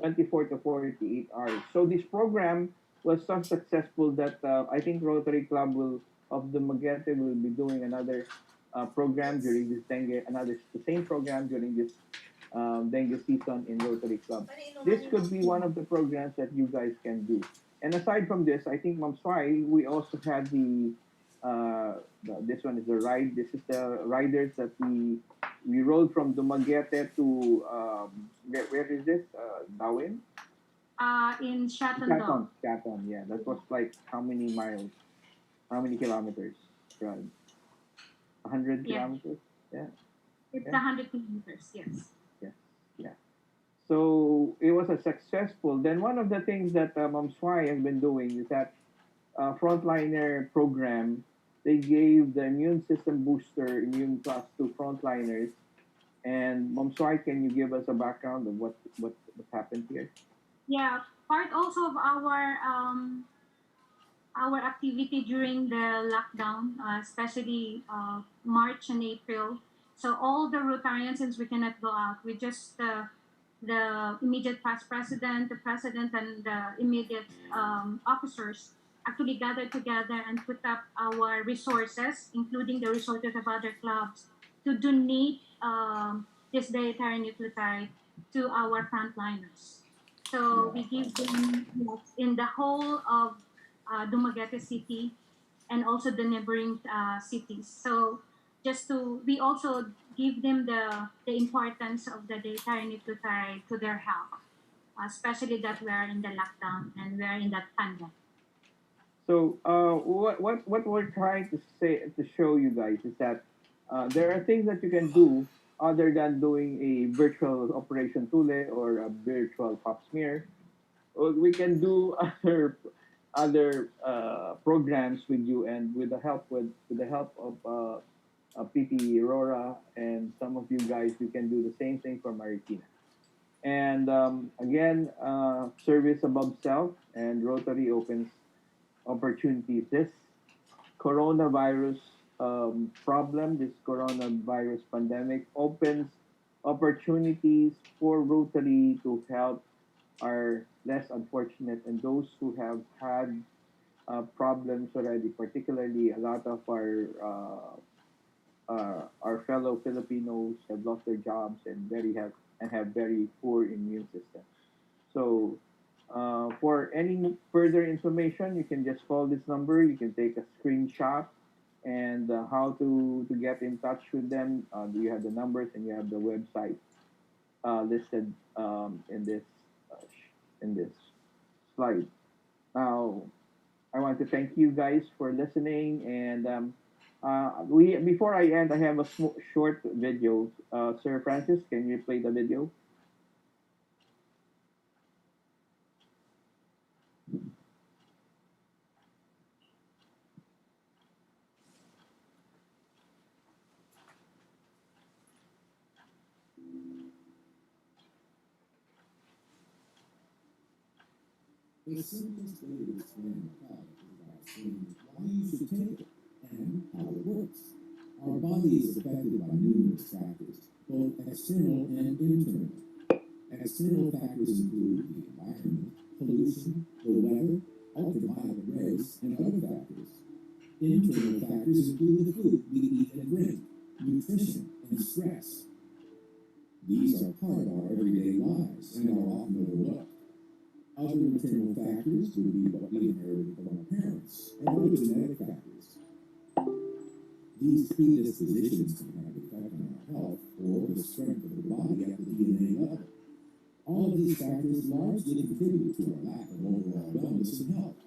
24 to 48 hours. So this program was so successful that I think Rotary Club will of the Magete will be doing another program during this dengue, the same program during this dengue season in Rotary Club. This could be one of the programs that you guys can do. And aside from this, I think Ma'am Swai, we also had this one is the ride. This is the riders that we rode from Dumaguete to where is this? Darwin? in Shatondong. Chaton. Yeah, that was like how many miles? How many kilometers? Right, 100 Yeah, kilometers. Yeah, it's yeah, 100 kilometers. Yes. yeah, yeah. So it was a successful. Then one of the things that Ma'am Swai has been doing is that frontliner program. They gave the immune system booster, immune plus to frontliners. And Mom Swai, can you give us a background of what happened here? Yeah, part also of our activity during the lockdown, especially March and April. So all the Rotarians, since we cannot go out, we just the immediate past president, the president, and the immediate officers actually gathered together and put up our resources, including the resources of other clubs, to donate this dietary nucleotide to our frontliners. So we Yeah. give them, yes, in the whole of Dumaguete City and also the neighboring cities. So we also give them the importance of the dietary nucleotide to their health, especially that we are in the lockdown and we are in that pandemic. So what we're trying to say to show you guys is that there are things that you can do other than doing a virtual Operation Tule or a virtual pop smear. Or we can do other programs with you, and with the help of PT Rora and some of you guys, we can do the same thing for Marikina. And again, service above self, and Rotary opens opportunities. This coronavirus problem, this coronavirus pandemic opens opportunities for Rotary to help our less unfortunate and those who have had problems already. Particularly, a lot of our fellow Filipinos have lost their jobs and have very poor immune system. So, for any further information, you can just call this number. You can take a screenshot and how to get in touch with them. You have the numbers and you have the website listed in this slide. Now, I want to thank you guys for listening. And we before I end, I have a short video. Sir Francis, can you play the video? The simplest way to explain a product is by explaining why you should take it and how it works. Our body is affected by numerous factors, both external and internal. External factors include the environment, pollution, the weather, ultraviolet rays, and other factors. Internal factors include the food we eat and drink, nutrition, and stress. These are part of our everyday lives and are often overlooked. Other internal factors would be what we inherited from our parents and other genetic factors. These predispositions can have an effect on our health or the strength of the body at the DNA level. All of these factors largely contribute to our lack of overall wellness and health.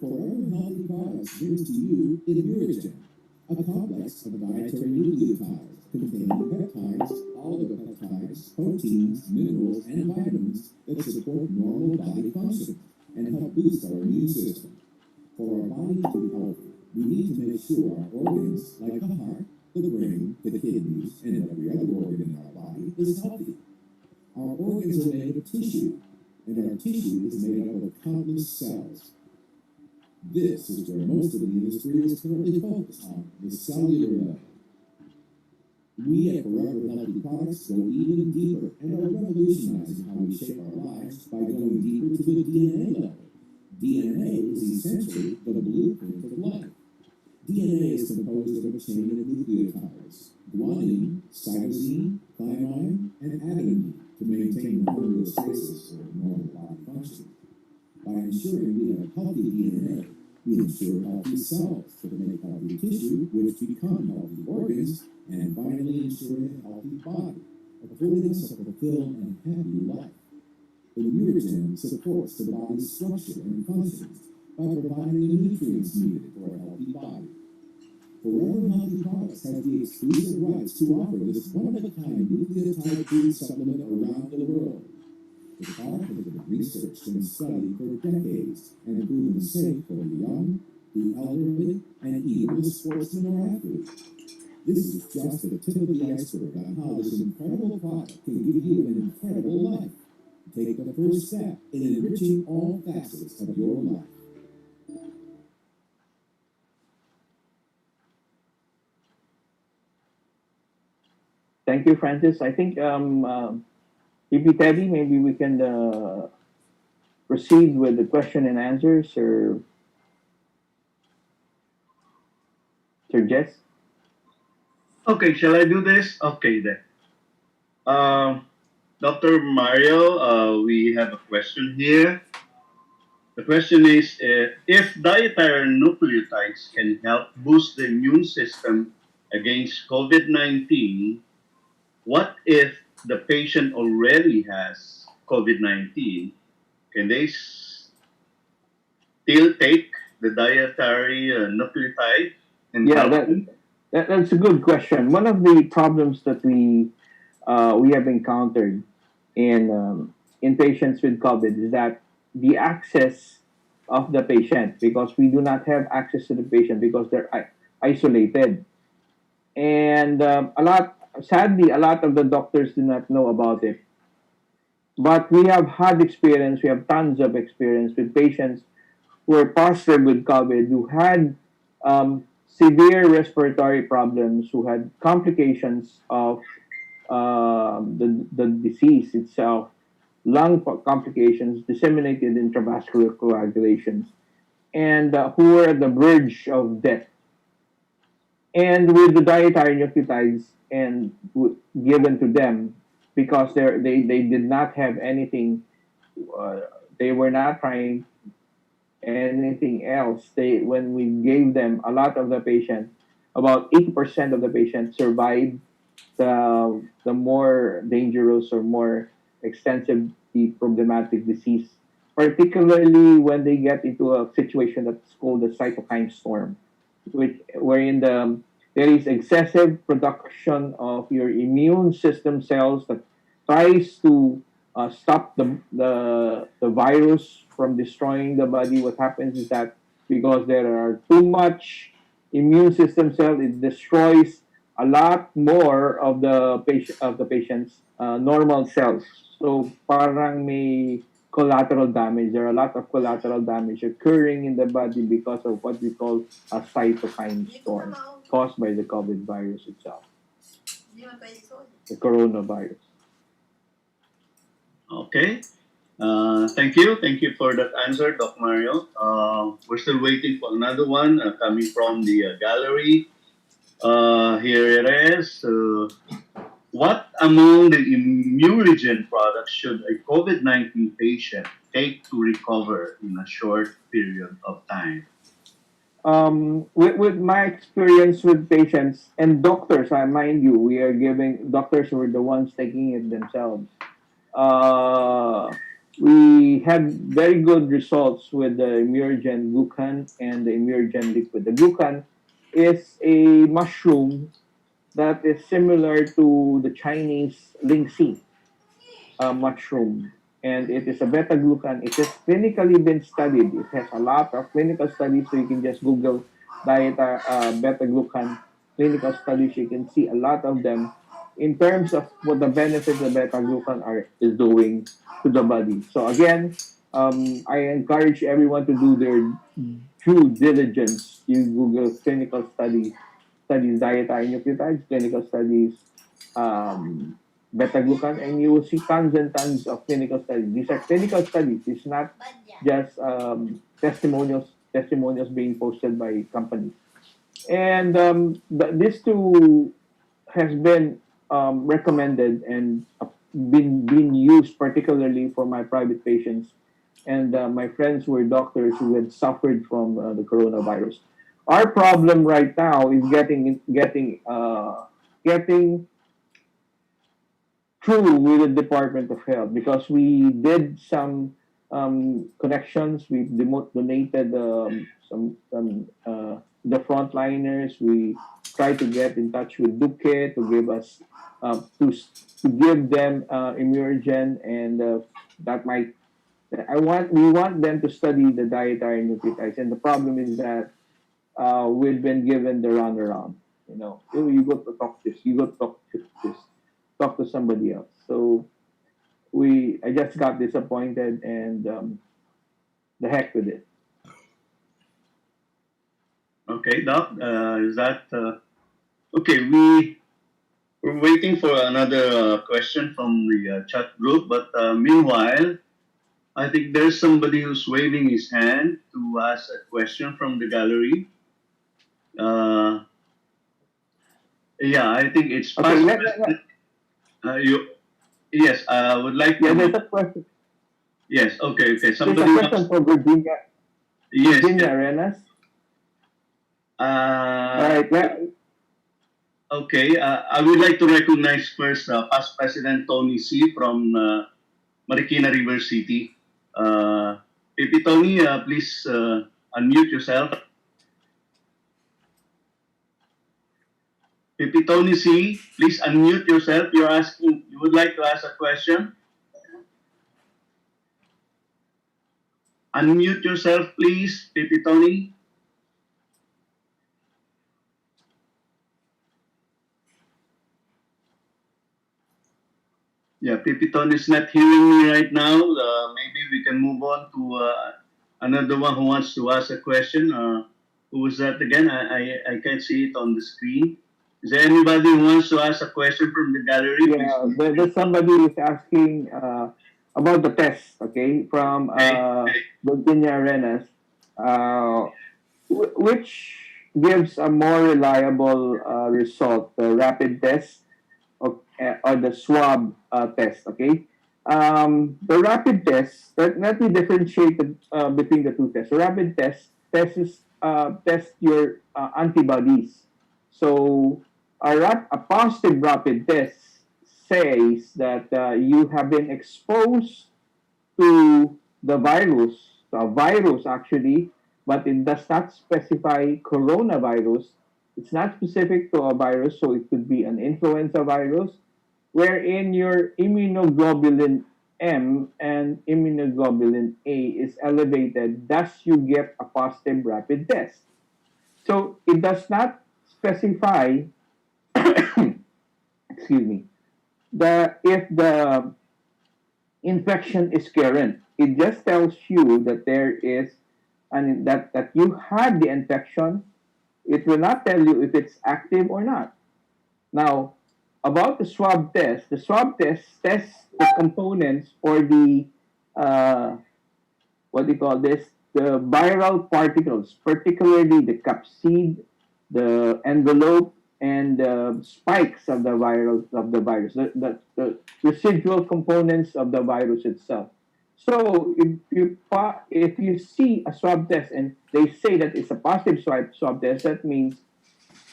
Forever Healthy Products brings to you Immunogen, a complex of dietary nucleotides containing peptides, oligopeptides, proteins, minerals, and vitamins that support normal body function and help boost our immune system. For our body to be healthy, we need to make sure our organs, like the heart, the brain, the kidneys, and every other organ in our body, is healthy. Our organs are made of tissue, and our tissue is made up of countless cells. This is where most of the industry is currently focused on, the cellular level. We at Forever Healthy Products go even deeper and are revolutionizing how we shape our lives by going deeper to the DNA level. DNA is essentially the blueprint of life. DNA is composed of a chain of nucleotides, guanine, cytosine, thymine, and adenine, to maintain the homeostasis for normal body function. By ensuring we have healthy DNA, we ensure healthy cells that make healthy tissue, which become healthy organs, and finally ensure a healthy body, affording us a fulfilled and happy life. Immunogen supports the body's structure and functions by providing the nutrients needed for a healthy body. Forever Healthy Products has the exclusive rights to offer this one-of-a-kind nucleotide food supplement around the world. The product has been researched and studied for decades and proven safe for the young, the elderly, and even the sportsman or athlete. This is just the tip of the iceberg on how this incredible product can give you an incredible life. Take the first step in enriching all facets of your life. Thank you, Francis. I think if Teddy, maybe we can proceed with the question and answers, or Sir Jess. Okay, shall I do this? Okay then. Dr. Mario, we have a question here. The question is, if dietary nucleotides can help boost the immune system against COVID-19, what if the patient already has COVID-19? Can they still take the dietary nucleotide and Yeah, help them? that's a good question. One of the problems that we have encountered in patients with COVID is that the access of the patient, because we do not have access to the patient because they're isolated, and sadly, a lot of the doctors do not know about it. But we have had experience. We have tons of experience with patients who are positive with COVID, who had severe respiratory problems, who had complications of the disease itself, lung complications, disseminated intravascular coagulations, and who were at the verge of death. And with the dietary nucleotides and given to them, because they did not have anything, they were not trying anything else. When we gave them, a lot of the patients, about 80% of the patients survived the more dangerous or more extensively problematic disease, particularly when they get into a situation that's called the cytokine storm, wherein there is excessive production of your immune system cells that tries to stop the virus from destroying the body. What happens is that because there are too much immune system cells, it destroys a lot more of the patient's normal cells. So parang collateral damage. There are a lot of collateral damage occurring in the body because of what we call a cytokine storm caused by the COVID virus itself, the coronavirus. Okay. Thank you. Thank you for that answer, Doc Mario. We're still waiting for another one coming from the gallery. Here it is. What among the immunogen products should a COVID-19 patient take to recover in a short period of time? With my experience with patients and doctors, I mind you, we are giving doctors were the ones taking it themselves. We had very good results with the Immunogen glucan and the Immunogen liquid. The glucan is a mushroom that is similar to the Chinese lingxi mushroom, and it is a beta glucan. It has clinically been studied. It has a lot of clinical studies, so you can just Google beta glucan clinical studies. You can see a lot of them in terms of what the benefits the beta glucan is doing to the body. So again, I encourage everyone to do their due diligence. You Google clinical studies dietary nucleotides, clinical studies beta glucan, and you will see tons and tons of clinical studies. These are clinical studies. It's not just testimonials being posted by companies. And this too has been recommended and been used particularly for my private patients and my friends who are doctors who had suffered from the coronavirus. Our problem right now is getting through with the Department of Health because we did some connections. We donated the frontliners. We tried to get in touch with Duque to give us to give them Immunogen, and that might. We want them to study the dietary nucleotides, and the problem is that we've been given the runaround. You know, oh, you got to talk this, you got to talk to somebody else. So I just got disappointed, and the heck with it. Okay, Doc, is that okay? We're waiting for another question from the chat group, but meanwhile, I think there's somebody who's waving his hand to ask a question from the gallery. Yeah, I think it's Okay, yes, I would like to. Yeah, there's a question. Yes, okay. There's a Somebody question for Virginia. Yes. Virginia Arenas. All right. Okay, I would like to recognize first past President Tony C. from Marikina River City. Pipi Tony, please unmute yourself. Pipi Tony C, please unmute yourself. You would like to ask a question? Unmute yourself, please, Pipi Tony. Yeah, Pipi Tony is not hearing me right now. Maybe we can move on to another one who wants to ask a question. Who is that again? I can't see it on the screen. Is there anybody who wants to ask a question from the gallery? Yeah, there's somebody who's asking about the test, okay, from Virginia Arenas, which gives a more reliable result, the rapid test or the swab test, okay? The rapid test, let me differentiate between the two tests. The rapid test your antibodies. So a positive rapid test says that you have been exposed to the virus, to a virus actually, but it does not specify coronavirus. It's not specific to a virus, so it could be an influenza virus, wherein your immunoglobulin M and immunoglobulin A is elevated, thus you get a positive rapid test. So it does not specify, excuse me, if the infection is current. It just tells you that there is that you had the infection. It will not tell you if it's active or not. Now, about the swab test tests the components or the uh, what do you call this? The viral particles, particularly the capsid, the envelope, and the spikes of the virus, the residual components of the virus itself. So if you see a swab test and they say that it's a positive swab test, that means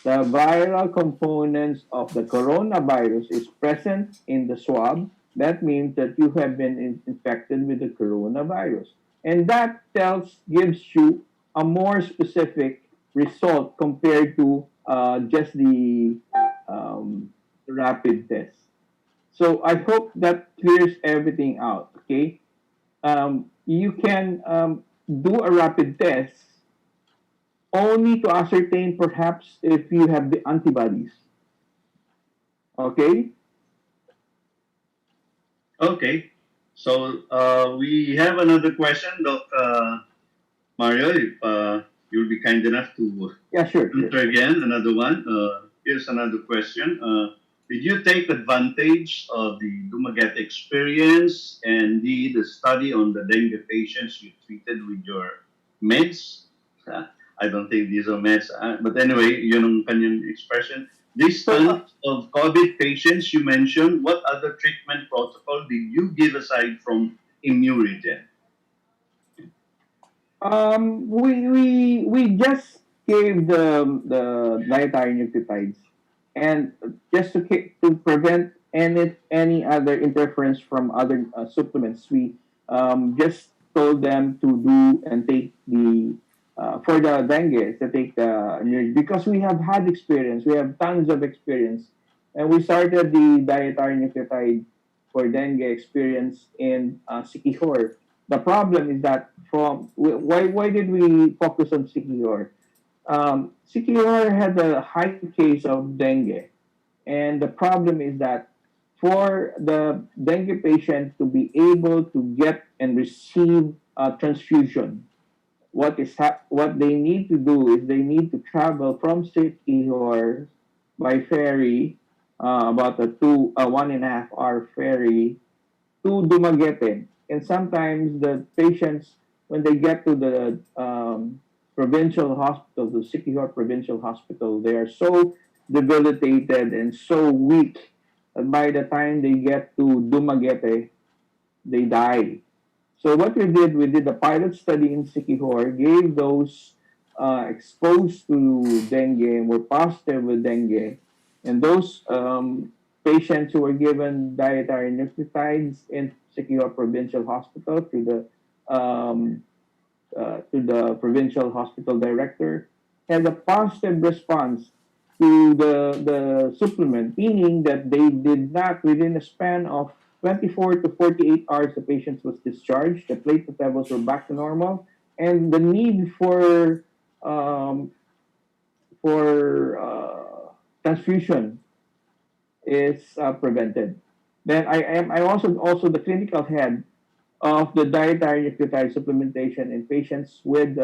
the viral components of the coronavirus is present in the swab. That means that you have been infected with the coronavirus. And that gives you a more specific result compared to just the rapid test. So I hope that clears everything out. Okay, you can do a rapid test only to ascertain perhaps if you have the antibodies. Okay? Okay. So we have another question, Doc Mario, if you'll be kind enough to Yeah, sure. answer again, another one. Here's another question. Did you take advantage of the Dumaguete experience and did the study on the dengue patients you treated with your meds? I don't think these are meds, but anyway, yun ang kanyang expression. This study of COVID patients you mentioned, what other treatment protocol did you give aside from Immunogen? We just gave the dietary nucleotides, and just to prevent any other interference from other supplements, we just told them to do and take the for the dengue to take the because we have had experience, we have tons of experience, and we started the dietary nucleotide for dengue experience in Sikihor. The problem is that why did we focus on Sikihor? Sikihor had a high case of dengue, and the problem is that for the dengue patient to be able to get and receive a transfusion, what they need to do is they need to travel from Sikihor by ferry, about a 1.5 hour ferry to Dumaguete. And sometimes the patients, when they get to the provincial hospital, the Sikihor Provincial Hospital, they are so debilitated and so weak that by the time they get to Dumaguete, they die. So what we did a pilot study in Sikihor, gave those exposed to dengue and were positive with dengue, and those patients who were given dietary nucleotides in Sikihor Provincial Hospital to the provincial hospital director had a positive response to the supplement, meaning that they did not, within a span of 24 to 48 hours, the patient was discharged, the platelet levels were back to normal, and the need for transfusion is prevented. Then I also the clinical head of the dietary nucleotide supplementation in patients with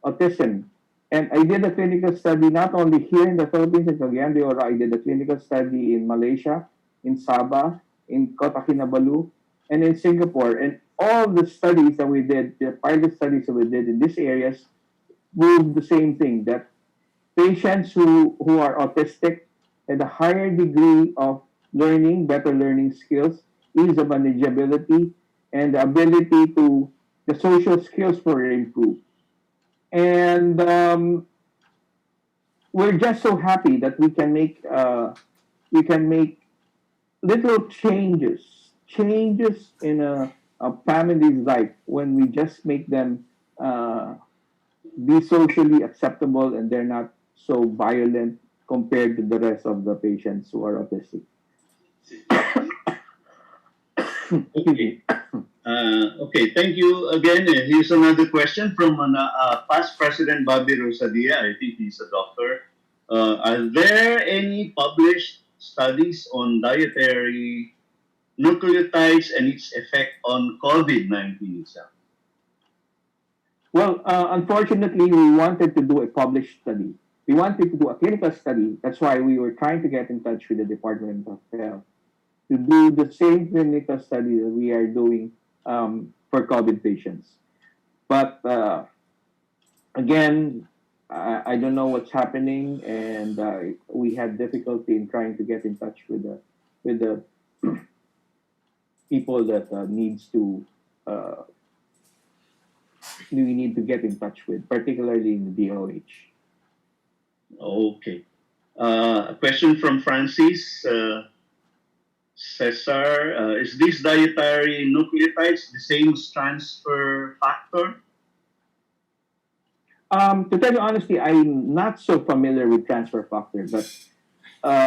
autism. And I did a clinical study not only here in the Philippines, in Cagayan de Oro, I did a clinical study in Malaysia, in Sabah, in Kota Kinabalu, and in Singapore. And all the studies that we did, the pilot studies that we did in these areas, proved the same thing, that patients who are autistic had a higher degree of learning, better learning skills, ease of manageability, and the ability to, the social skills were improved. And we're just so happy that we can make little changes in a family's life when we just make them be socially acceptable and they're not so violent compared to the rest of the patients who are autistic. Okay. Okay, thank you again. Here's another question from past President Bobby Rosadia. I think he's a doctor. Are there any published studies on dietary nucleotides and its effect on COVID-19 itself? Well, unfortunately, we wanted to do a published study. We wanted to do a clinical study. That's why we were trying to get in touch with the Department of Health to do the same clinical study that we are doing for COVID patients. But again, I don't know what's happening, and we had difficulty in trying to get in touch with the people that we need to get in touch with, particularly in the DOH. Okay. A question from Francis Cesar. Is this dietary nucleotides the same as transfer factor? To tell you honestly, I'm not so familiar with transfer factor, but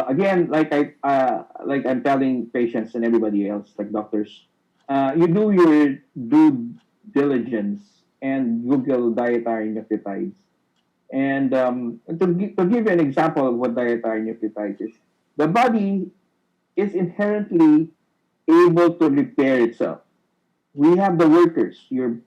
again, like I'm telling patients and everybody else, like doctors, you do your due diligence and Google dietary nucleotides. And to give you an example of what dietary nucleotides is, the body is inherently able to repair itself. We have the workers. Your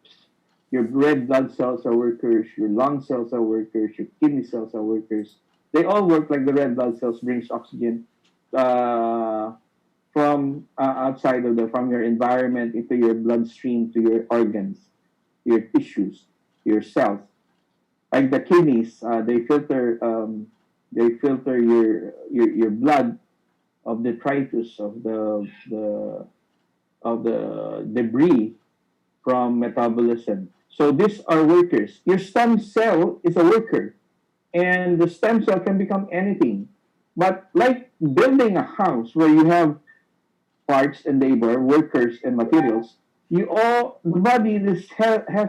red blood cells are workers. Your lung cells are workers. Your kidney cells are workers. They all work like the red blood cells brings oxygen from outside from your environment into your bloodstream to your organs, your tissues, your cells. Like the kidneys, they filter your blood of detritus of the debris from metabolism. So these are workers. Your stem cell is a worker, and the stem cell can become anything. But like building a house where you have parts and labor, workers and materials, the body has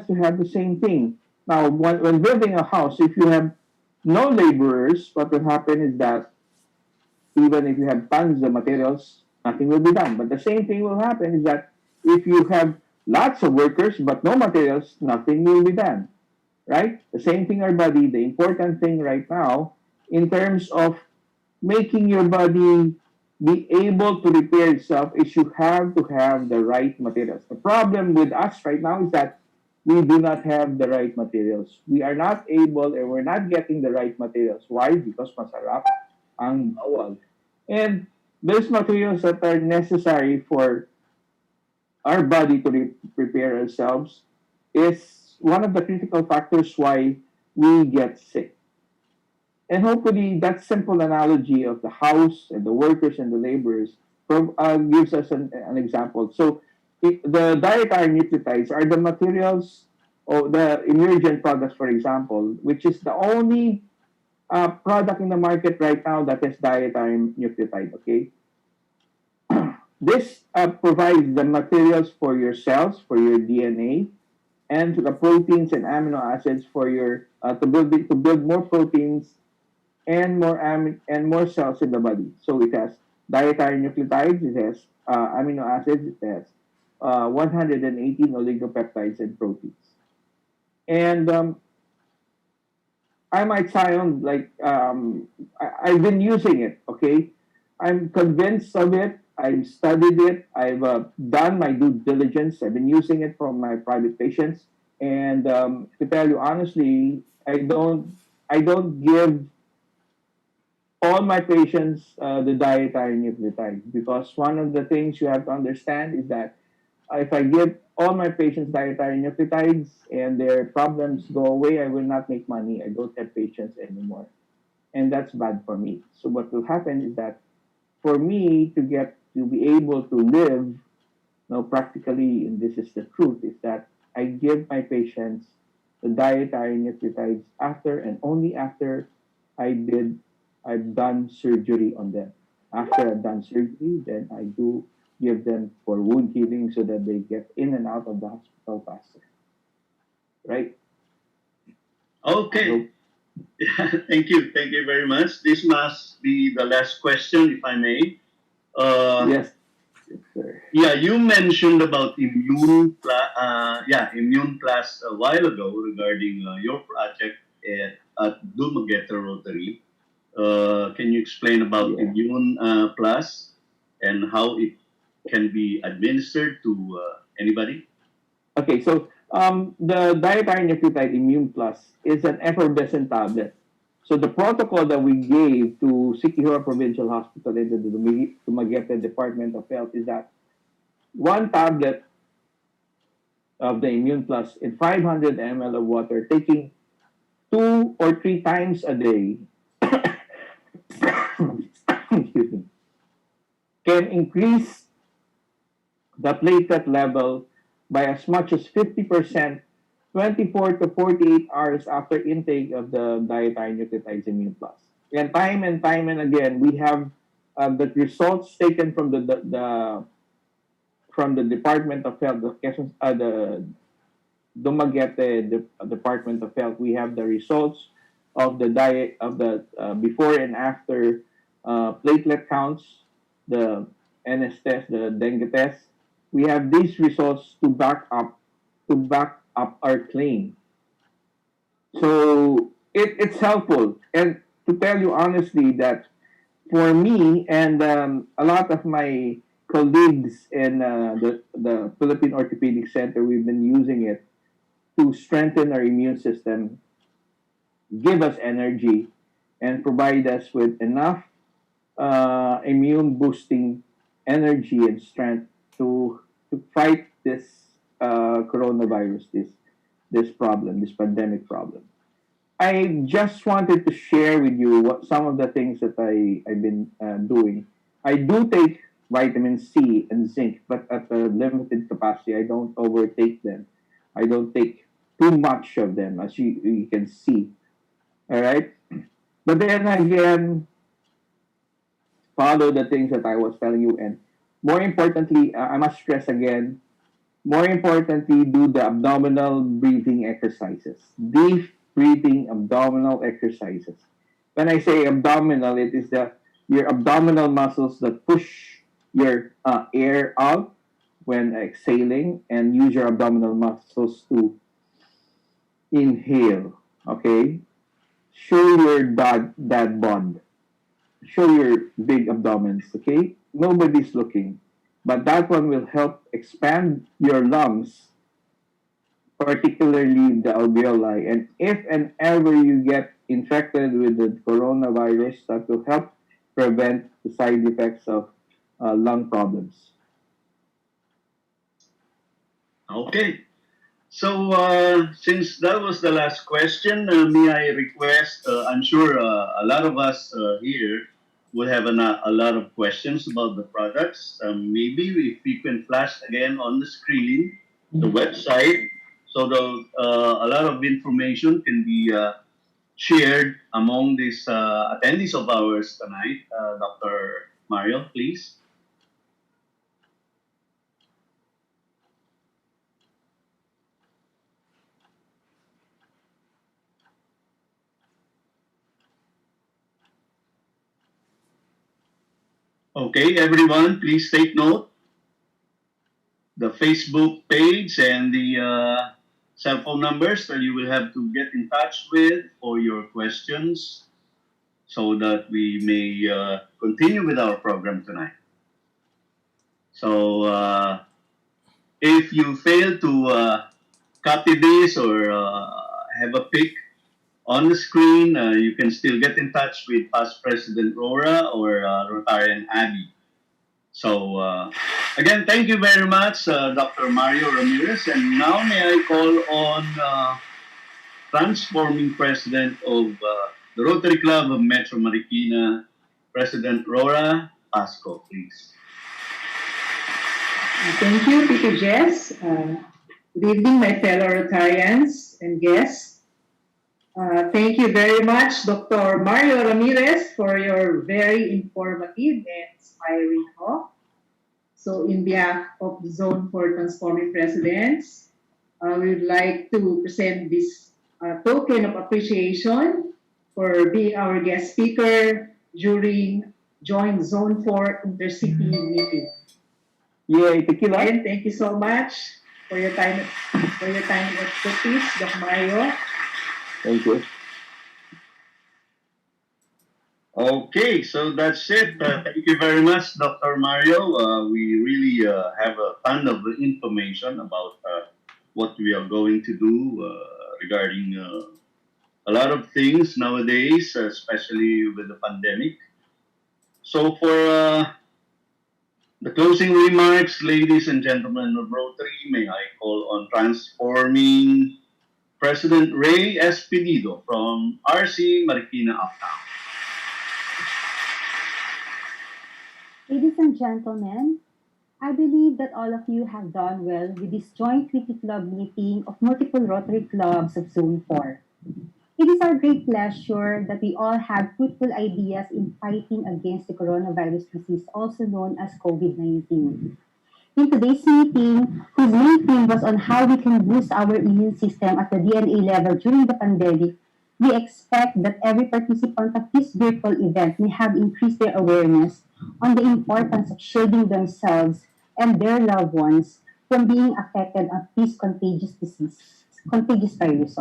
to have the same thing. Now, when building a house, if you have no laborers, what will happen is that even if you have tons of materials, nothing will be done. But the same thing will happen is that if you have lots of workers but no materials, nothing will be done, right? The same thing our body, the important thing right now in terms of making your body be able to repair itself is you have to have the right materials. The problem with us right now is that we do not have the right materials. We are not able and we're not getting the right materials. Why? Because masarap ang bawal. And those materials that are necessary for our body to prepare ourselves is one of the critical factors why we get sick. And hopefully that simple analogy of the house and the workers and the laborers gives us an example. So the dietary nucleotides are the materials or the emergent products, for example, which is the only product in the market right now that has dietary nucleotide, okay? This provides the materials for your cells, for your DNA, and the proteins and amino acids for your to build more proteins and more cells in the body. So it has dietary nucleotides, it has amino acids, it has 118 oligopeptides and proteins. And I might sound like I've been using it, okay? I'm convinced of it. I've studied it. I've done my due diligence. I've been using it for my private patients. And to tell you honestly, I don't give all my patients the dietary nucleotide because one of the things you have to understand is that if I give all my patients dietary nucleotides and their problems go away, I will not make money. I don't have patients anymore. And that's bad for me. So what will happen is that for me to be able to live, practically, and this is the truth, is that I give my patients the dietary nucleotides after and only after I've done surgery on them. After I've done surgery, then I do give them for wound healing so that they get in and out of the hospital faster. Right? Okay. Thank you. Thank you very much. This must be the last question, if I may. Yes. Yes, sir. Yeah, you mentioned about immune plus a while ago regarding your project at Dumaguete Rotary. Can you explain about Immune Plus and how it can be administered to anybody? Okay, so the Dietary Nucleotide Immune Plus is an effervescent tablet. So the protocol that we gave to Siquijor Provincial Hospital and to the Dumaguete Department of Health is that one tablet of the Immune Plus in 500 ml of water, taking 2 or 3 times a day, excuse me, can increase the platelet level by as much as 50% 24 to 48 hours after intake of the Dietary Nucleotides Immune Plus. And time and again, we have the results taken from the Department of Health, the Dumaguete Department of Health. We have the results of the diet of the before and after platelet counts, the NS test, the dengue test. We have these results to back up our claim. So it's helpful. And to tell you honestly that for me and a lot of my colleagues in the Philippine Orthopedic Center, we've been using it to strengthen our immune system, give us energy, and provide us with enough immune boosting energy and strength to fight this coronavirus, this problem, this pandemic problem. I just wanted to share with you some of the things that I've been doing. I do take vitamin C and zinc, but at a limited capacity. I don't overtake them. I don't take too much of them, as you can see. All right? But then again, follow the things that I was telling you. And more importantly, I must stress again, more importantly, do the abdominal breathing exercises. Deep breathing abdominal exercises. When I say abdominal, it is your abdominal muscles that push your air out when exhaling, and use your abdominal muscles to inhale. Okay? Show your dad bod. Show your big abdomens. Okay? Nobody's looking. But that one will help expand your lungs, particularly the alveoli. And if and ever you get infected with the coronavirus, that will help prevent the side effects of lung problems. Okay. So, since that was the last question, may I request, I'm sure a lot of us here will have a lot of questions about the products. Maybe if we can flash again on the screen the website, so a lot of information can be shared among these attendees of ours tonight. Dr. Mario, please. Okay, everyone, please take note. The Facebook page and the cell phone numbers that you will have to get in touch with for your questions so that we may continue with our program tonight. So if you fail to copy this or have a pic on the screen, you can still get in touch with past President Rora or Rotarian Abby. So, again, thank you very much, Dr. Mario Ramirez. And now may I call on transforming president of the Rotary Club of Metro Marikina, President Rora Pasco, please. Thank you, Tito Jess. Good evening, my fellow Rotarians and guests. Thank you very much, Dr. Mario Ramirez, for your very informative and inspiring talk. So, in behalf of the Zone for Transforming Presidents, we would like to present this token of appreciation for being our guest speaker during Joint Zone 4 Intercity meeting. Yay, tequila. And thank you so much for your time and expertise, Dr. Mario. Thank you. Okay, so that's it. Thank you very much, Dr. Mario. We really have a ton of information about what we are going to do regarding a lot of things nowadays, especially with the pandemic. So, for the closing remarks, ladies and gentlemen of Rotary, may I call on transforming President Ray S. Pedido from RC Marikina Uptown. Ladies and gentlemen, I believe that all of you have done well with this joint weekly club meeting of multiple Rotary clubs of Zone 4. It is our great pleasure that we all have fruitful ideas in fighting against the coronavirus disease, also known as COVID-19. In today's meeting, whose main theme was on how we can boost our immune system at the DNA level during the pandemic, we expect that every participant of this virtual event may have increased their awareness on the importance of shielding themselves and their loved ones from being affected of this contagious virus.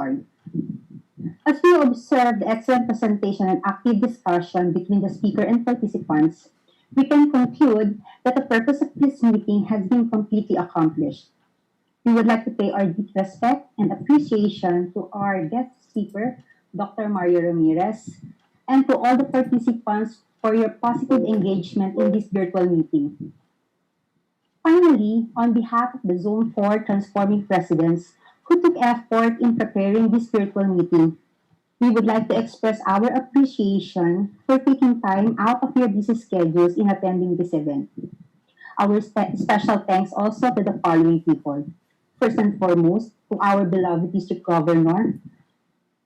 As we observed the excellent presentation and active discussion between the speaker and participants, we can conclude that the purpose of this meeting has been completely accomplished. We would like to pay our deep respect and appreciation to our guest speaker, Dr. Mario Ramirez, and to all the participants for your positive engagement in this virtual meeting. Finally, on behalf of the Zone 4 Transforming Presidents who took effort in preparing this virtual meeting, we would like to express our appreciation for taking time out of your busy schedules in attending this event. Our special thanks also to the following people. First and foremost, to our beloved District Governor,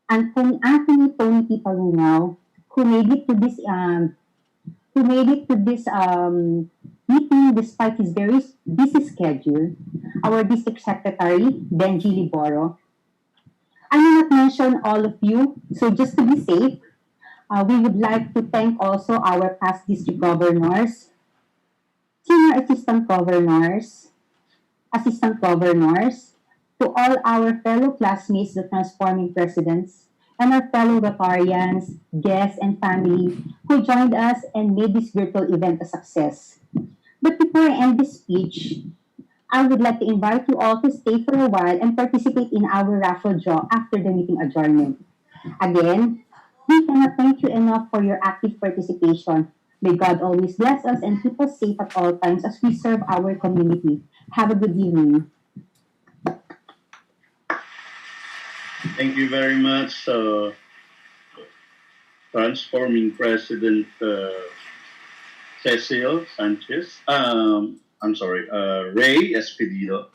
Anthony Tony P. Palungaw, who made it to this meeting despite his very busy schedule. Our District Secretary, Benji Liboro. I will not mention all of you, so just to be safe, we would like to thank also our past district governors, senior assistant governors, to all our fellow classmates, the transforming presidents, and our fellow Rotarians, guests, and family who joined us and made this virtual event a success. But before I end this speech, I would like to invite you all to stay for a while and participate in our raffle draw after the meeting adjournment. Again, we cannot thank you enough for your active participation. May God always bless us and keep us safe at all times as we serve our community. Have a good evening. Thank you very much, transforming President Cecil Sanchez. Ray Espedido.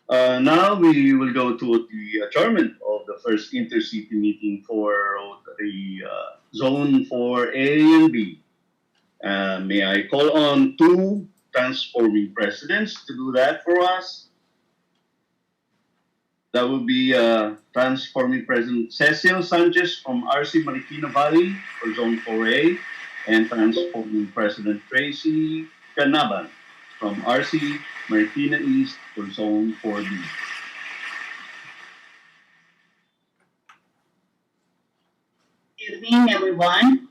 Now we will go to the adjournment of the first intercity meeting for Rotary Zone 4A and B. May I call on two transforming presidents to do that for us? That would be transforming President Cecil Sanchez from RC Marikina Valley for Zone 4A and transforming President Tracy Canaban from RC Marikina East for Zone 4B. Good evening, everyone.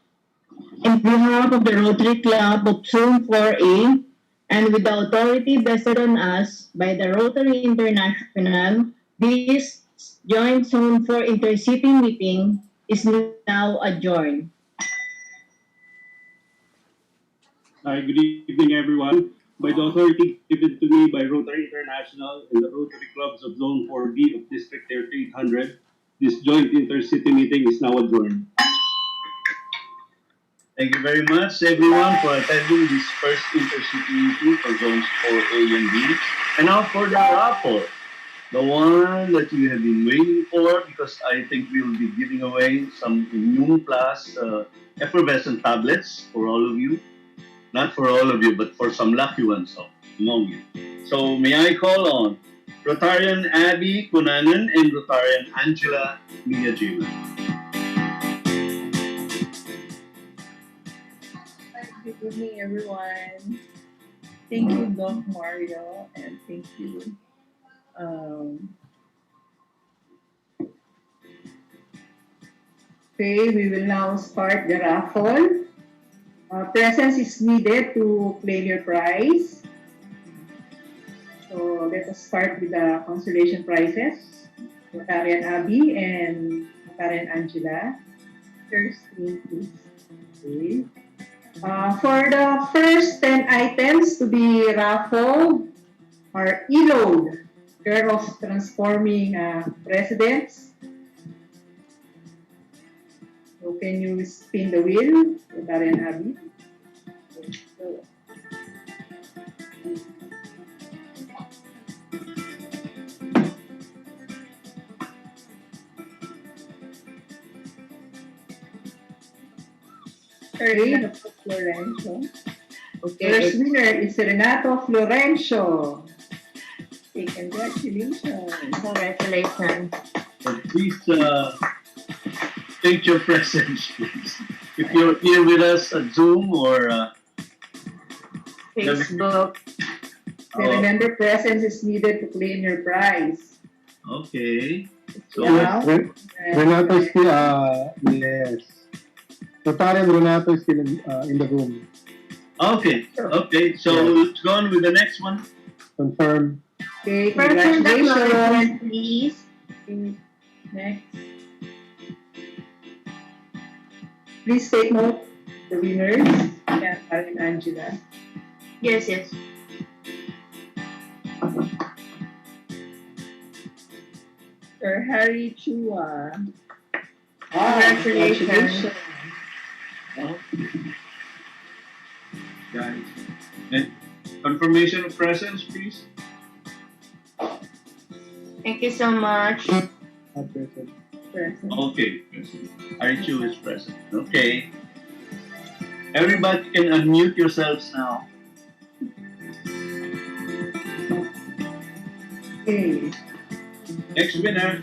On behalf of the Rotary Club of Zone 4A and with the authority vested on us by the Rotary International, this joint Zone 4 intercity meeting is now adjourned. Hi, good evening, everyone. By the authority given to me by Rotary International and the Rotary Clubs of Zone 4B of District 3800, this joint intercity meeting is now adjourned. Thank you very much, everyone, for attending this first intercity meeting for Zones 4A and B. And now for the raffle, the one that you have been waiting for, because I think we will be giving away some Immune Plus effervescent tablets for all of you. Not for all of you, but for some lucky ones among you. So may I call on Rotarian Abby Kunanan and Rotarian Angela Miyajima. Good evening, everyone. Thank you, Doc Mario, and thank you, Okay, we will now start the raffle. Presence is needed to claim your prize. So let us start with the consolation prizes. Rotarian Abby and Rotarian Angela. First name, please. Okay. For the first 10 items to be raffled are E-Load, care of transforming presidents. So can you spin the wheel, Rotarian Abby? So, Renato Florencio. okay, first winner is Renato Florencio. Okay, congratulations. Congratulations. Please state your presence, please. If you're here with us at Zoom or Facebook. Remember, presence is needed to claim your prize. Okay. So, Now, Renato is still, yes. Rotarian Renato is still in the room. okay. Okay. So let's go on with the next one. Confirm. Okay, Present congratulations. acknowledgement, please. Next. Please take note the winners, Karen and Angela. Yes, yes. Sir Harry Chua. Congratulations. Guys. And confirmation of presence, please. Thank you so much. Present. Okay. Arichu is present. Okay. Everybody can unmute yourselves now. Okay. Next winner.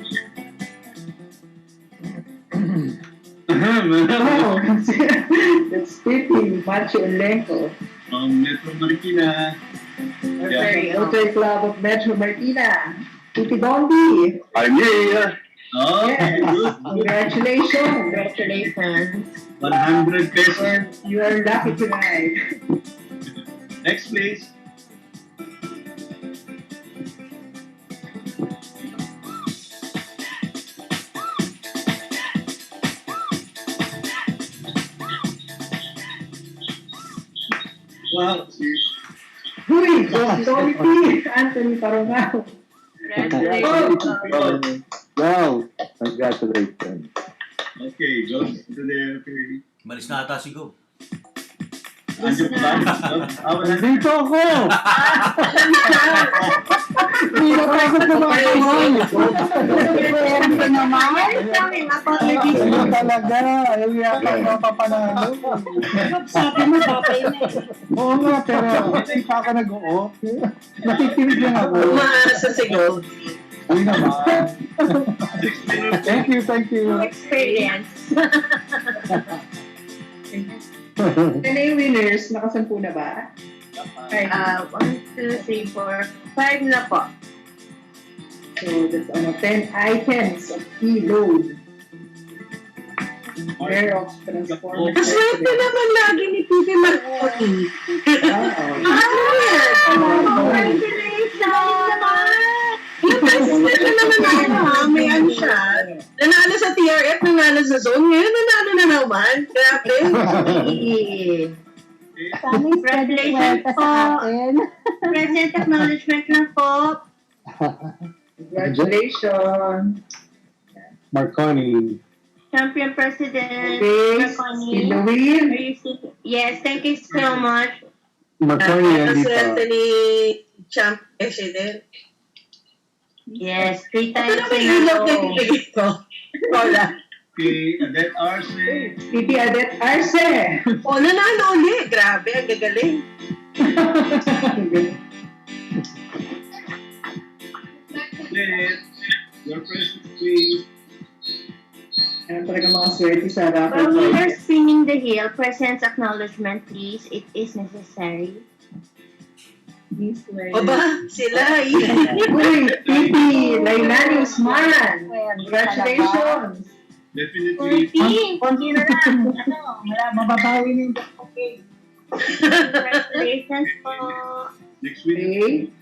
Wow, that's pretty Macho Lenko. Metro Marikina. Rotary Club of Metro Marikina. Titi Dondi. I'm here. Oh, Yes. good. Congratulations. Congratulations. 100 pesos. You are lucky tonight. Next, please. Wow. Huy, Tony P. Anthony Parongao. Congratulations. Wow! Congratulations. Okay, goes to the... Malis na ata si Go. Andyan ba? Nandito ako! Hindi na ako kumakawan. Swerte naman. Ayaw talaga. Ayaw yata mapapanalo. Sabi mo, papay na eh. Oo nga, pero hindi pa ako nag-o-off. Nakikinig lang ako. Umaasa si Go. Hindi naman. Thank you. Experience. Ano yung winners? Nakasampu na ba? 1, 2, 3, 4, 5 na po. So that's 10 items of E-Load. Pair of transformers. Kaswerte naman lagi ni Pipi Marconi. Congratulations! Yung naman may ano siya. Nanalo sa TRF, nanalo sa zone. Ngayon, nanalo na naman. Grabe. Sana yung swerte sa atin. Present acknowledgement na po. Congratulations. Marconi. Champion President Okay, Marconi. in the wheel. Yes, thank you so much. Marconi, hindi pa. Swerte ni Champ President. Yes, 3 times na ako. Wala. Okay, Adet Arce. Pipi Adet Arce. O, nanalo ulit. Grabe, ang gagaling. Adet, your presence, please. Ano talaga mga swerte sa For raffle winners prizes. spinning the hill, presence acknowledgement please. It is necessary. These were- Aba, sila. Uy, Pipi Lailani Usman. Congratulations. Definitely. 14! Konti na lang. Wala, mababawi na yung Dr. K. Congratulations po. Next week. Okay.